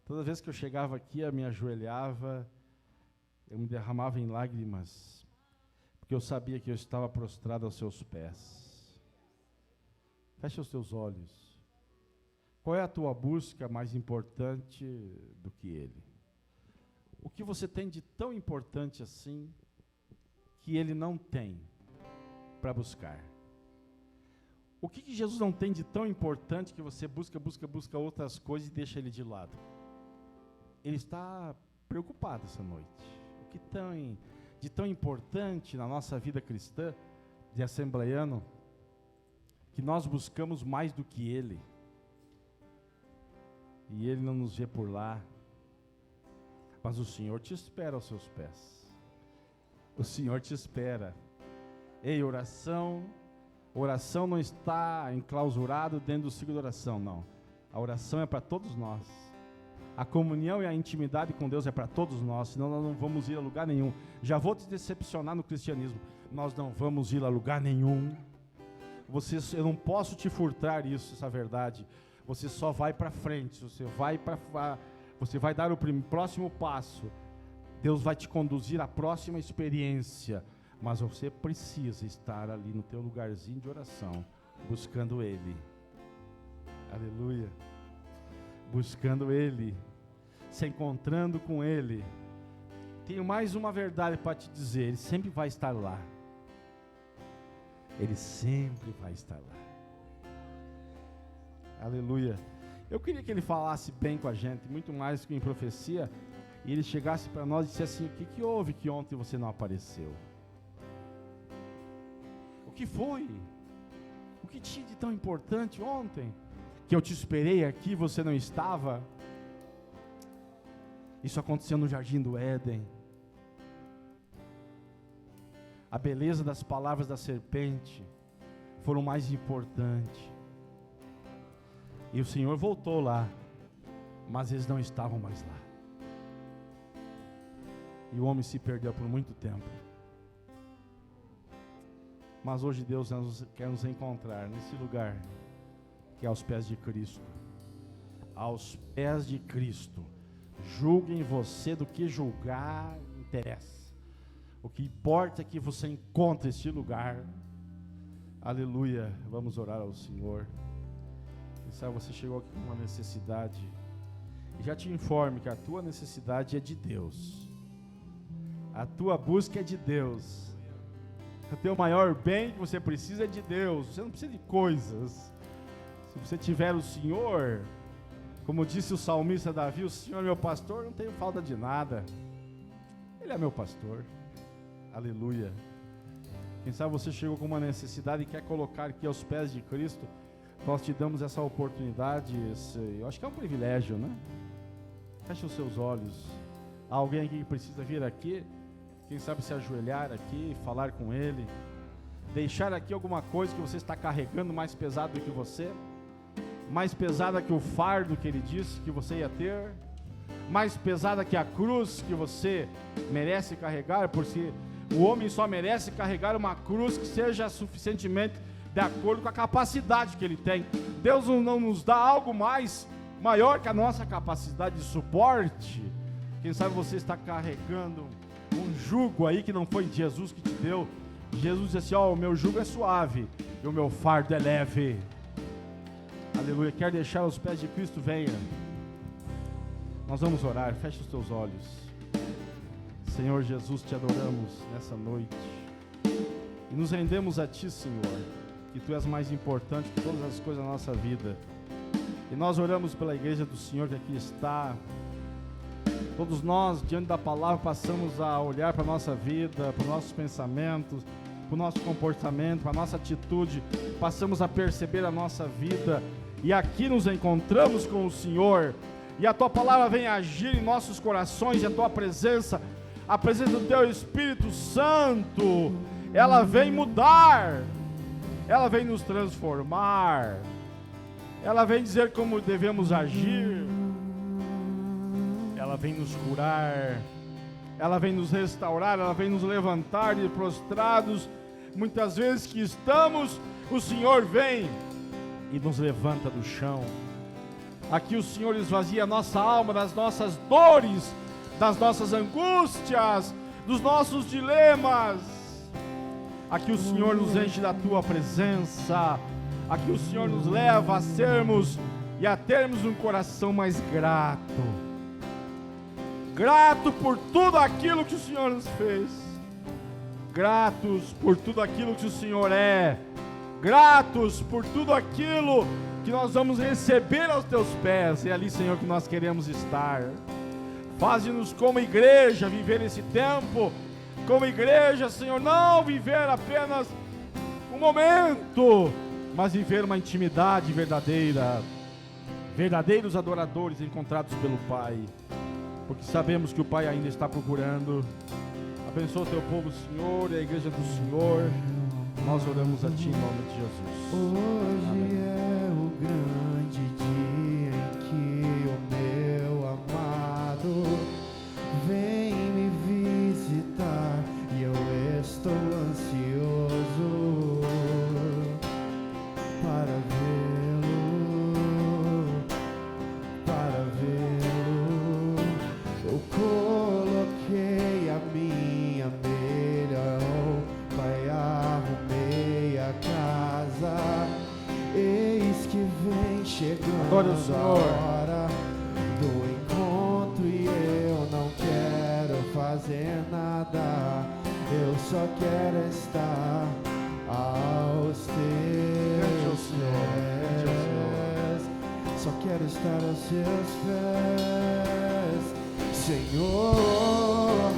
Toda vez que eu chegava aqui, eu me ajoelhava, eu me derramava em lágrimas, porque eu sabia que eu estava prostrado aos seus pés. Feche os teus olhos. Qual é a tua busca mais importante do que ele? O que você tem de tão importante assim, que ele não tem para buscar? O que Jesus não tem de tão importante que você busca outras coisas e deixa ele de lado? Ele está preocupado essa noite. O que de tão importante na nossa vida cristã, de assembleiano, que nós buscamos mais do que ele, e ele não nos vê por lá, mas o Senhor te espera aos seus pés. O Senhor te espera. Ei, oração não está enclausurado dentro do ciclo de oração, não. A oração é para todos nós. A comunhão e a intimidade com Deus é para todos nós, senão nós não vamos ir a lugar nenhum. Já vou te decepcionar no cristianismo, nós não vamos ir a lugar nenhum. Eu não posso te furtar isso, essa verdade. Você só vai para frente, você vai dar o próximo passo. Deus vai te conduzir à próxima experiência, mas você precisa estar ali no teu lugarzinho de oração, buscando Ele. Aleluia. Buscando Ele, se encontrando com Ele. Tenho mais uma verdade para te dizer: Ele sempre vai estar lá. Ele sempre vai estar lá. Aleluia. Eu queria que Ele falasse bem com a gente, muito mais que em profecia, e Ele chegasse para nós e dissesse assim: o que houve que ontem você não apareceu? O que foi? O que tinha de tão importante ontem? Que eu te esperei aqui, você não estava? Isso aconteceu no Jardim do Éden. A beleza das palavras da serpente foram mais importantes. E o Senhor voltou lá, mas eles não estavam mais lá. E o homem se perdeu por muito tempo. Mas hoje Deus quer nos encontrar nesse lugar, que é aos pés de Cristo. Aos pés de Cristo. Julguem você do que julgar interessa. O que importa é que você encontre este lugar. Aleluia. Vamos orar ao Senhor. Quem sabe você chegou aqui com uma necessidade. Já te informo que a tua necessidade é de Deus. A tua busca é de Deus. O teu maior bem que você precisa é de Deus. Você não precisa de coisas. Se você tiver o Senhor, como disse o salmista Davi, o Senhor é meu pastor, não tenho falta de nada. Ele é meu pastor. Aleluia. Quem sabe você chegou com uma necessidade e quer colocar aqui aos pés de Cristo. Nós te damos essa oportunidade. Eu acho que é um privilégio, né? Feche os seus olhos. Há alguém aqui que precisa vir aqui, quem sabe se ajoelhar aqui, falar com Ele, deixar aqui alguma coisa que você está carregando mais pesado do que você, mais pesada que o fardo que Ele disse que você ia ter, mais pesada que a cruz que você merece carregar, porque o homem só merece carregar uma cruz que seja suficientemente de acordo com a capacidade que ele tem. Deus não nos dá algo maior que a nossa capacidade de suporte. Quem sabe você está carregando um jugo aí que não foi Jesus que te deu. Jesus disse assim: ó, o meu jugo é suave e o meu fardo é leve. Aleluia. Quer deixar aos pés de Cristo? Venha. Nós vamos orar. Feche os teus olhos. Senhor Jesus, te adoramos nessa noite e nos rendemos a Ti, Senhor, que Tu és mais importante que todas as coisas da nossa vida. E nós oramos pela igreja do Senhor que aqui está. Todos nós, diante da palavra, passamos a olhar para a nossa vida, para os nossos pensamentos, para o nosso comportamento, para a nossa atitude, passamos a perceber a nossa vida, e aqui nos encontramos com o Senhor, e a Tua palavra vem agir em nossos corações, e a Tua presença, a presença do Teu Espírito Santo, ela vem mudar, ela vem nos transformar, ela vem dizer como devemos agir, ela vem nos curar, ela vem nos restaurar, ela vem nos levantar de prostrados. Muitas vezes que estamos, o Senhor vem e nos levanta do chão. Aqui o Senhor esvazia a nossa alma das nossas dores, das nossas angústias, dos nossos dilemas. Aqui o Senhor nos enche da Tua presença. Aqui o Senhor nos leva a sermos e a termos um coração mais grato. Grato por tudo aquilo que o Senhor nos fez. Gratos por tudo aquilo que o Senhor é. Gratos por tudo aquilo que nós vamos receber aos Teus pés. É ali, Senhor, que nós queremos estar. Faze-nos como igreja viver esse tempo. Como igreja, Senhor, não viver apenas um momento, mas viver uma intimidade verdadeira. Verdadeiros adoradores encontrados pelo Pai. Porque sabemos que o Pai ainda está procurando. Abençoa o Teu povo, Senhor, e a igreja do Senhor. Nós oramos a Ti em nome de Jesus. Hoje é o grande dia em que o meu amado vem me visitar, e eu estou ansioso para vê-lo, para vê-lo. Eu coloquei a minha melhor, Pai, arrumei a casa, eis que vem chegando a hora do encontro, e eu não quero fazer nada, eu só quero estar aos Teus pés, só quero estar aos Teus pés. Senhor,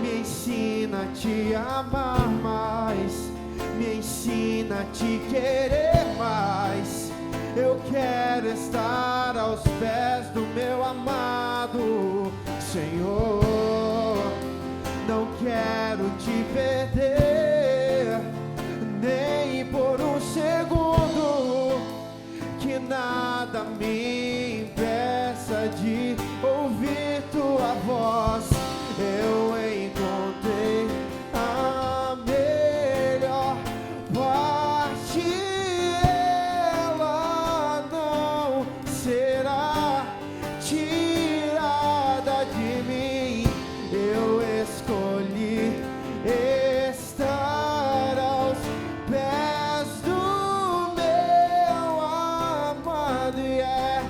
me ensina a Te amar mais, me ensina a Te querer mais. Eu quero estar aos pés do meu amado, Senhor. Não quero Te perder, nem por um segundo, que nada me impeça de ouvir Tua voz. Eu encontrei a melhor parte, ela não será tirada de mim. Eu escolhi estar aos pés do meu amado, e é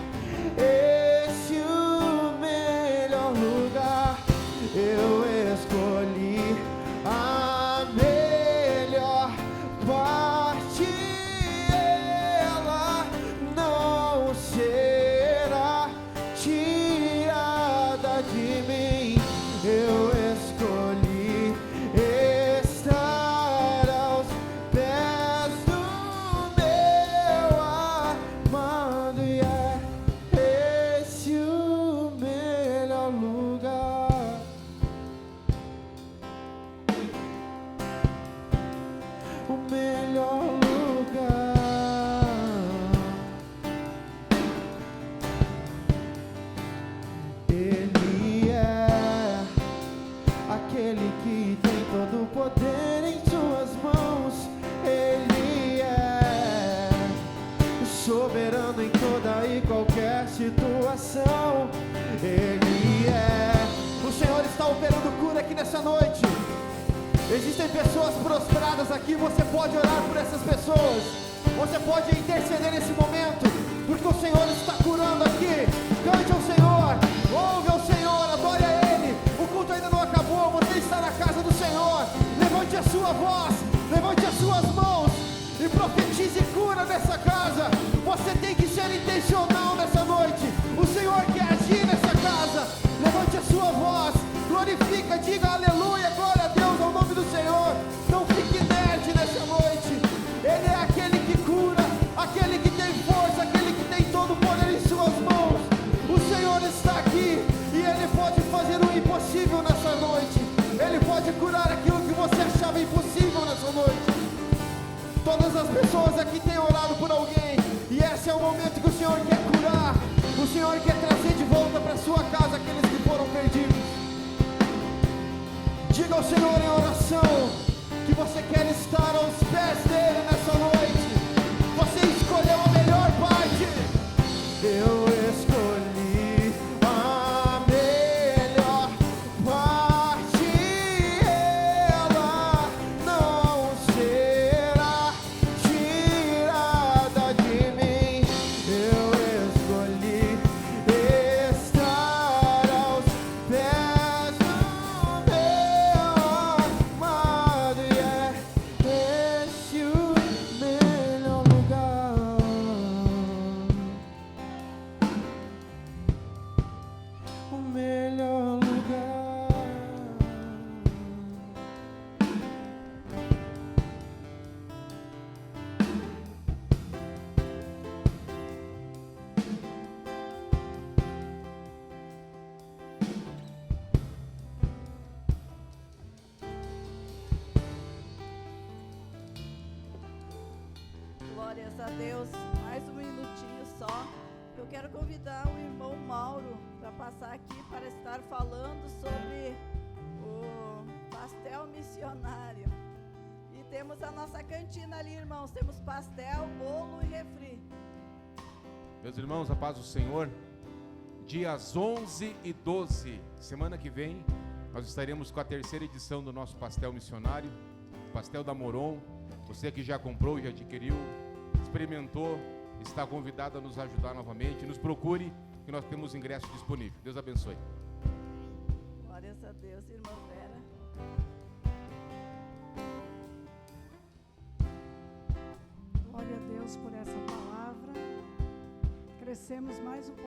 aquele que tem todo o poder em suas mãos. Ele é soberano em toda e qualquer situação. Ele é. O Senhor está operando cura aqui nessa noite. Existem pessoas prostradas aqui, você pode orar por essas pessoas. Você pode interceder nesse momento, porque o Senhor está curando aqui. Cante ao Senhor, ouve ao Senhor, adore a Ele. O culto ainda não acabou, você está na casa do Senhor. Levante a sua voz, levante as suas mãos e profetize cura nessa casa. Você tem que ser intencional nessa noite. O Senhor quer agir nessa casa. Levante a sua voz, glorifica, diga aleluia, glória a Deus ao nome do Senhor. Não fique inerte nessa noite. Ele é aquele que cura, aquele que tem força, aquele que tem todo o poder em suas mãos. O Senhor está aqui e Ele pode fazer o impossível nessa noite. Ele pode curar aquilo que você achava impossível nessa noite. Todas as pessoas aqui têm orado por alguém, e esse é o momento que o Senhor quer curar. O Senhor quer trazer de volta para sua casa aqueles que foram perdidos. Diga ao Senhor em oração que você quer estar aos pés dele nessa noite. Você escolheu a melhor parte. Eu escolhi a melhor parte. Ela não será tirada de mim. Eu escolhi estar aos pés do meu amado, e é esse o melhor lugar. O melhor lugar. Glórias a Deus. Mais um minutinho só. Eu quero convidar o irmão Mauro para passar aqui para estar falando sobre o pastel missionário. E temos a nossa cantina ali, irmãos. Temos pastel, bolo e refri. Meus irmãos, a paz do Senhor. Dias 11 e 12, semana que vem, nós estaremos com a terceira edição do nosso pastel missionário, pastel da Moron. Você que já comprou, já adquiriu, experimentou, está convidado a nos ajudar novamente. Nos procure, que nós temos ingresso disponível. Deus abençoe. Glórias a Deus, irmã Vera. Glória a Deus por essa palavra. Crescemos mais um pouco.